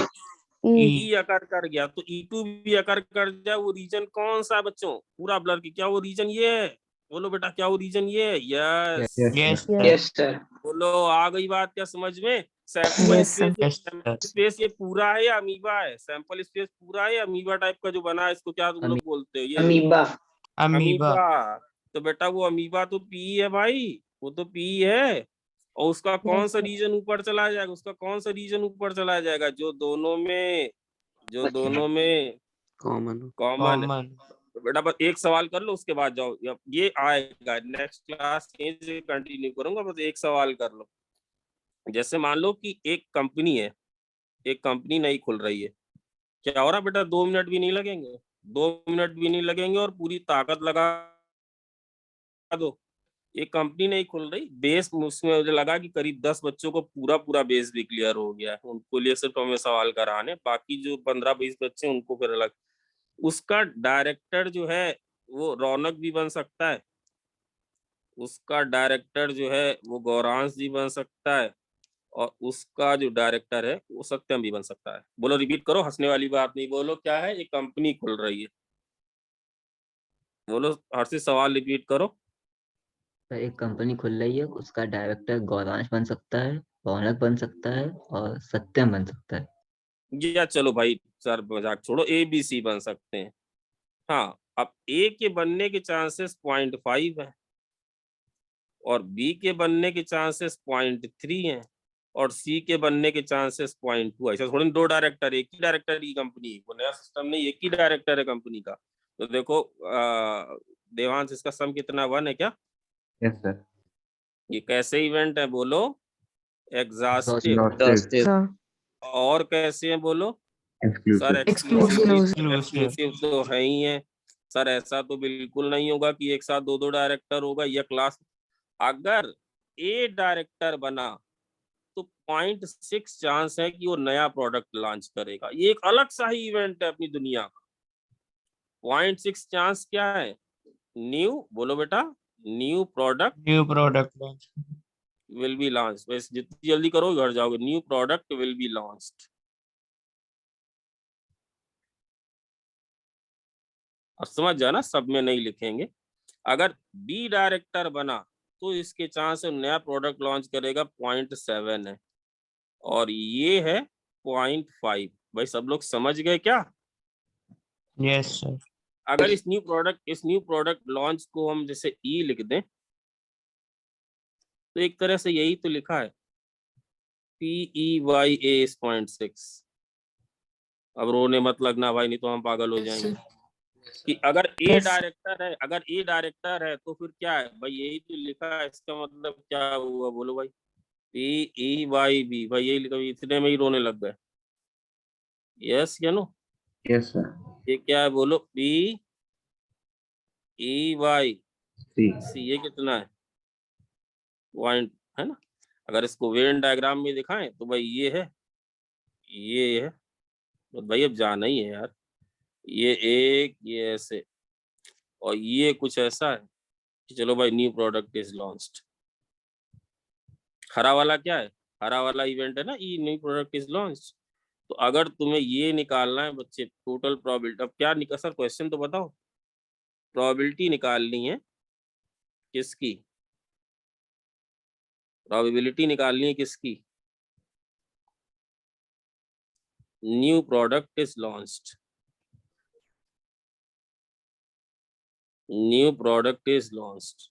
ई अकर कर गया। तो E2 भी अकर कर जाए, वो रीजन कौन सा बच्चों? पूरा ब्लर की, क्या वो रीजन ये है? बोलो बेटा, क्या वो रीजन ये है? Yes. Yes, Yes, sir. sir. बोलो आ गई बात क्या समझ में? Sample Yes, sir. Space, Yes, sample sir. Space ये पूरा है या अमीबा है? सैंपल स्पेस पूरा है या अमीबा टाइप का जो बना है, इसको क्या तुम लोग बोलते हो? ये Amoeba. अमीबा। तो बेटा वो अमीबा तो पी है भाई, वो तो पी है। और उसका कौन सा रीजन ऊपर चला जाएगा? उसका कौन सा रीजन ऊपर चला जाएगा? जो दोनों में Common. कॉमन है। Common. तो बेटा बस एक सवाल कर लो, उसके बाद जाओ। ये आएगा नेक्स्ट क्लास, यहीं से कंटिन्यू करूंगा। बस एक सवाल कर लो। जैसे मान लो कि एक कंपनी है, एक कंपनी नई खुल रही है। क्या हो रहा बेटा? 2 मिनट भी नहीं लगेंगे, 2 मिनट भी नहीं लगेंगे और पूरी ताकत लगा दो। एक कंपनी नहीं खुल रही, बेस उसमें मुझे लगा कि करीब 10 बच्चों को पूरा पूरा बेस भी क्लियर हो गया है। उनको लिए सिर्फ हमें सवाल कराने, बाकी जो 15-20 बच्चे हैं उनको फिर अलग। उसका डायरेक्टर जो है वो रौनक भी बन सकता है, उसका डायरेक्टर जो है वो गौरांश जी बन सकता है, और उसका जो डायरेक्टर है वो सत्यम भी बन सकता है। बोलो, रिपीट करो, हंसने वाली बात नहीं। बोलो क्या है? एक कंपनी खुल रही है। बोलो हर से सवाल रिपीट करो। सर, एक कंपनी खुल रही है, उसका डायरेक्टर गौरांश बन सकता है, रौनक बन सकता है और सत्यम बन सकता है। या चलो भाई सर मजाक छोड़ो, ABC बन सकते हैं। हाँ, अब ए के बनने के चांसेस 0.5 है और बी के बनने के चांसेस 0.3 है। और सी के बनने के चांसेस 0.2। ऐसा थोड़ी दो डायरेक्टर, एक ही डायरेक्टर की कंपनी, वो नया सिस्टम नहीं, एक ही डायरेक्टर है कंपनी का। तो देखो देवांश, इसका सम कितना 1 है क्या? Yes, sir. ये कैसे इवेंट है बोलो? एग्जॉस्टिव। Exhaustive. सर और कैसे है बोलो? Sir Exclusive. Exclusive. Exclusive. Exclusive तो है ही है सर। ऐसा तो बिल्कुल नहीं होगा कि एक साथ दो डायरेक्टर होगा या क्लास। अगर ए डायरेक्टर बना तो 0.6 चांस है कि वो नया प्रोडक्ट लॉन्च करेगा। ये एक अलग सा ही इवेंट है अपनी दुनिया का। 0.6 चांस क्या है? न्यू, बोलो बेटा, new product new product launch. Will be launch. बस जितनी जल्दी करोगे घर जाओगे। New product will be launched. अब समझ जाना, सब में नहीं लिखेंगे। अगर बी डायरेक्टर बना तो इसके चांस है नया प्रोडक्ट लॉन्च करेगा 0.7 है, और ये है 0.5। भाई सब लोग समझ गए क्या? Yes sir. अगर इस न्यू प्रोडक्ट लॉन्च को हम जैसे ई लिख दें तो एक तरह से यही तो लिखा है, PEYA is 0.6। अब रोने मत लगना भाई, नहीं तो हम पागल हो Yes, जाएंगे। sir. कि अगर ए Yes. डायरेक्टर है तो फिर क्या है भाई? यही तो लिखा है। इसका मतलब क्या हुआ बोलो भाई? PEYB। भाई यही लिखा, इतने में ही रोने लग गए। यस या नो? Yes, sir. ये क्या है बोलो? PEY C. सी। ये कितना है? पॉइंट, है ना? अगर इसको वेन डायग्राम में दिखाएं तो भाई ये है, ये है। तो भाई अब जाना ही है यार। ये एक, ये ऐसे, और ये कुछ ऐसा है कि चलो भाई न्यू प्रोडक्ट इज लॉन्च्ड। हरा वाला क्या है? हरा वाला इवेंट है ना, ई न्यू प्रोडक्ट इज लॉन्च्ड। तो अगर तुम्हें ये निकालना है बच्चे, टोटल प्रोबेबिलिटी, अब क्या निकाल सर, क्वेश्चन तो बताओ। प्रोबेबिलिटी निकालनी है किसकी? प्रोबेबिलिटी निकालनी है किसकी? New product is launched. New product is launched.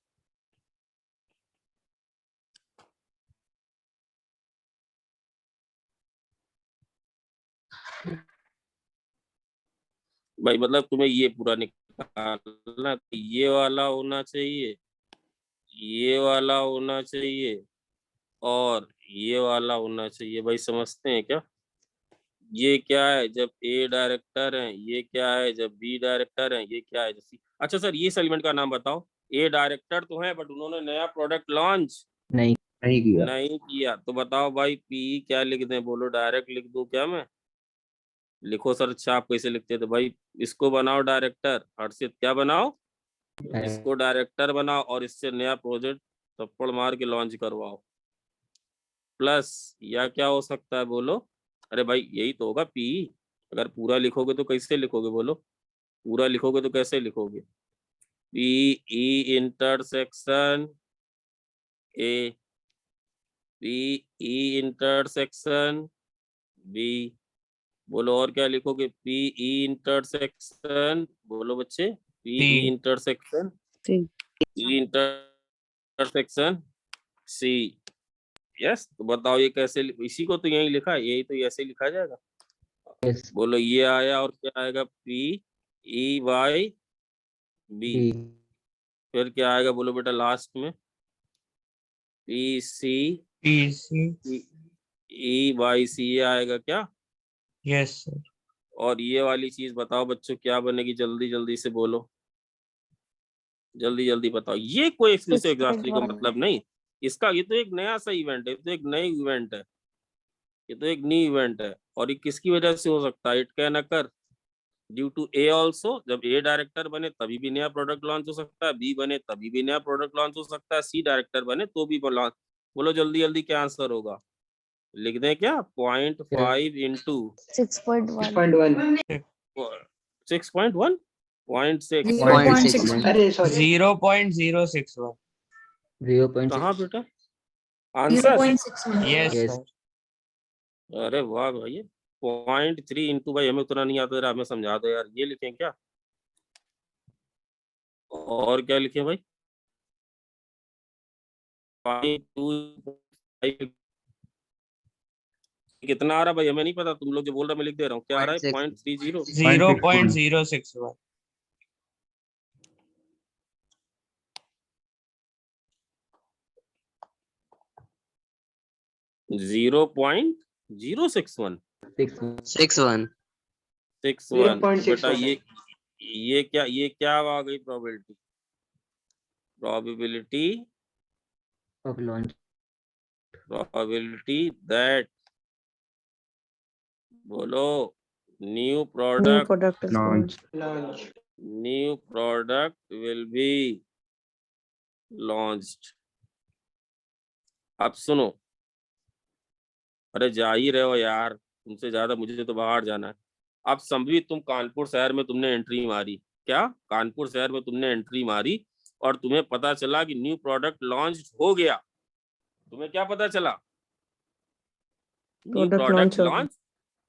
भाई मतलब तुम्हें ये पूरा निकालना, तो ये वाला होना चाहिए, ये वाला होना चाहिए, और ये वाला होना चाहिए। भाई समझते हैं क्या? ये क्या है जब ए डायरेक्टर है, ये क्या है जब बी डायरेक्टर है, ये क्या है जब सी। अच्छा सर, ये एलिमेंट का नाम बताओ। ए डायरेक्टर तो है बट उन्होंने नया प्रोडक्ट लॉन्च नहीं नहीं किया। नहीं किया। तो बताओ भाई पी क्या लिख दें बोलो? डायरेक्ट लिख दूं क्या मैं? लिखो सर। अच्छा आप कैसे लिखते हैं? तो भाई इसको बनाओ डायरेक्टर, हर्षित क्या बनाओ? इसको डायरेक्टर बनाओ और इससे नया प्रोजेक्ट थप्पड़ मार के लॉन्च करवाओ। प्लस या क्या हो सकता है बोलो? अरे भाई यही तो होगा पी। अगर पूरा लिखोगे तो कैसे लिखोगे बोलो? पूरा लिखोगे तो कैसे लिखोगे? P E intersection A, P E intersection B. बोलो और क्या लिखोगे? पी ई इंटरसेक्शन, बोलो बच्चे, P E C. Intersection, E intersection C. Yes. तो बताओ ये कैसे इसी को तो यही लिखा है, यही तो ऐसे लिखा जाएगा। यस बोलो ये आया और क्या आएगा? P E Y B. B फिर क्या आएगा बोलो बेटा लास्ट में? P C P C. E Y C, ये आएगा क्या? Yes sir. और ये वाली चीज बताओ बच्चों क्या बनेगी? जल्दी जल्दी से बोलो, जल्दी जल्दी बताओ। ये कोई एक्सक्लूसिव एग्जॉस्टिव का मतलब नहीं इसका। ये तो एक नया सा इवेंट है, ये तो एक नई इवेंट है, ये तो एक न्यू इवेंट है। और ये किसकी वजह से हो सकता है? It can occur due to A also. जब ए डायरेक्टर बने तभी भी नया प्रोडक्ट लॉन्च हो सकता है, बी बने तभी भी नया प्रोडक्ट लॉन्च हो सकता है, सी डायरेक्टर बने तो भी लॉन्च। बोलो जल्दी जल्दी क्या आंसर होगा? लिख दें क्या? 0.5 इंटू 6.1. 6.1. 6.1, 0.6। 0.6. अरे सॉरी. 0.061। 0.6 कहाँ बेटा आंसर? 0.6 yes Yes. सर। अरे वाह भाई। 0.3 इंटू, भाई हमें उतना नहीं आता, हमें समझा दो यार। ये लिखें क्या? और क्या लिखे भाई? 5 2 कितना आ रहा भाई हमें नहीं पता, तुम लोग जो बोल रहे हो मैं लिख दे रहा हूँ, क्या आ रहा है 0.30 0.061 0.061 6 61 बेटा ये क्या आ गई probability of launch probability that बोलो new New product product is Launch. launched. new product will be launched। अब सुनो, अरे जा ही रहे हो यार, तुमसे ज्यादा मुझे तो बाहर जाना है। अब समझी तुम कानपुर शहर में तुमने एंट्री मारी, क्या कानपुर शहर में तुमने एंट्री मारी और तुम्हें पता चला कि न्यू प्रोडक्ट लॉन्च हो गया। तुम्हें क्या पता चला? न्यू Product प्रोडक्ट launch हो गया। लॉन्च,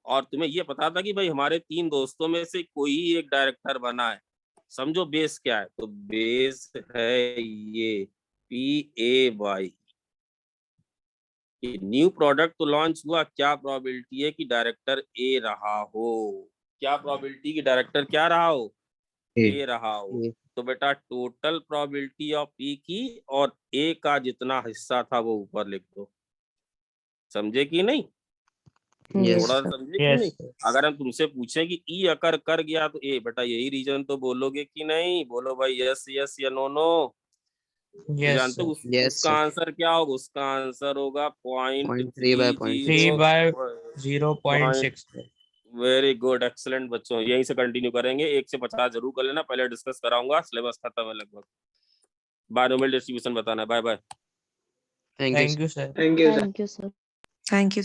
और तुम्हें ये पता था कि भाई हमारे 3 दोस्तों में से कोई ही एक डायरेक्टर बना है। समझो बेस क्या है, तो बेस है ये PAY। न्यू प्रोडक्ट तो लॉन्च हुआ, क्या प्रोबेबिलिटी है कि डायरेक्टर ए रहा हो? क्या प्रोबेबिलिटी कि डायरेक्टर क्या रहा हो? ए रहा हो। तो बेटा टोटल प्रोबेबिलिटी ऑफ पी की और ए का जितना हिस्सा था वो ऊपर लिख दो। समझे कि नहीं? Yes, थोड़ा sir. समझे कि Yes, नहीं? sir. अगर हम तुमसे पूछें कि ई अकर कर गया तो ए, बेटा यही रीजन तो बोलोगे कि नहीं? बोलो भाई यस यस या नो नो। तो Yes, जानते हो sir. उसका आंसर क्या होगा? उसका आंसर होगा 3 by 0.6 वेरी गुड, एक्सलेंट बच्चों, यहीं से कंटिन्यू करेंगे। 1 से 50 जरूर कर लेना, पहले डिस्कस कराऊंगा, सिलेबस खत्म है लगभग। बायनोमियल डिस्ट्रीब्यूशन बताना है। Bye bye. Thank you, sir. Thank you, sir. Thank you.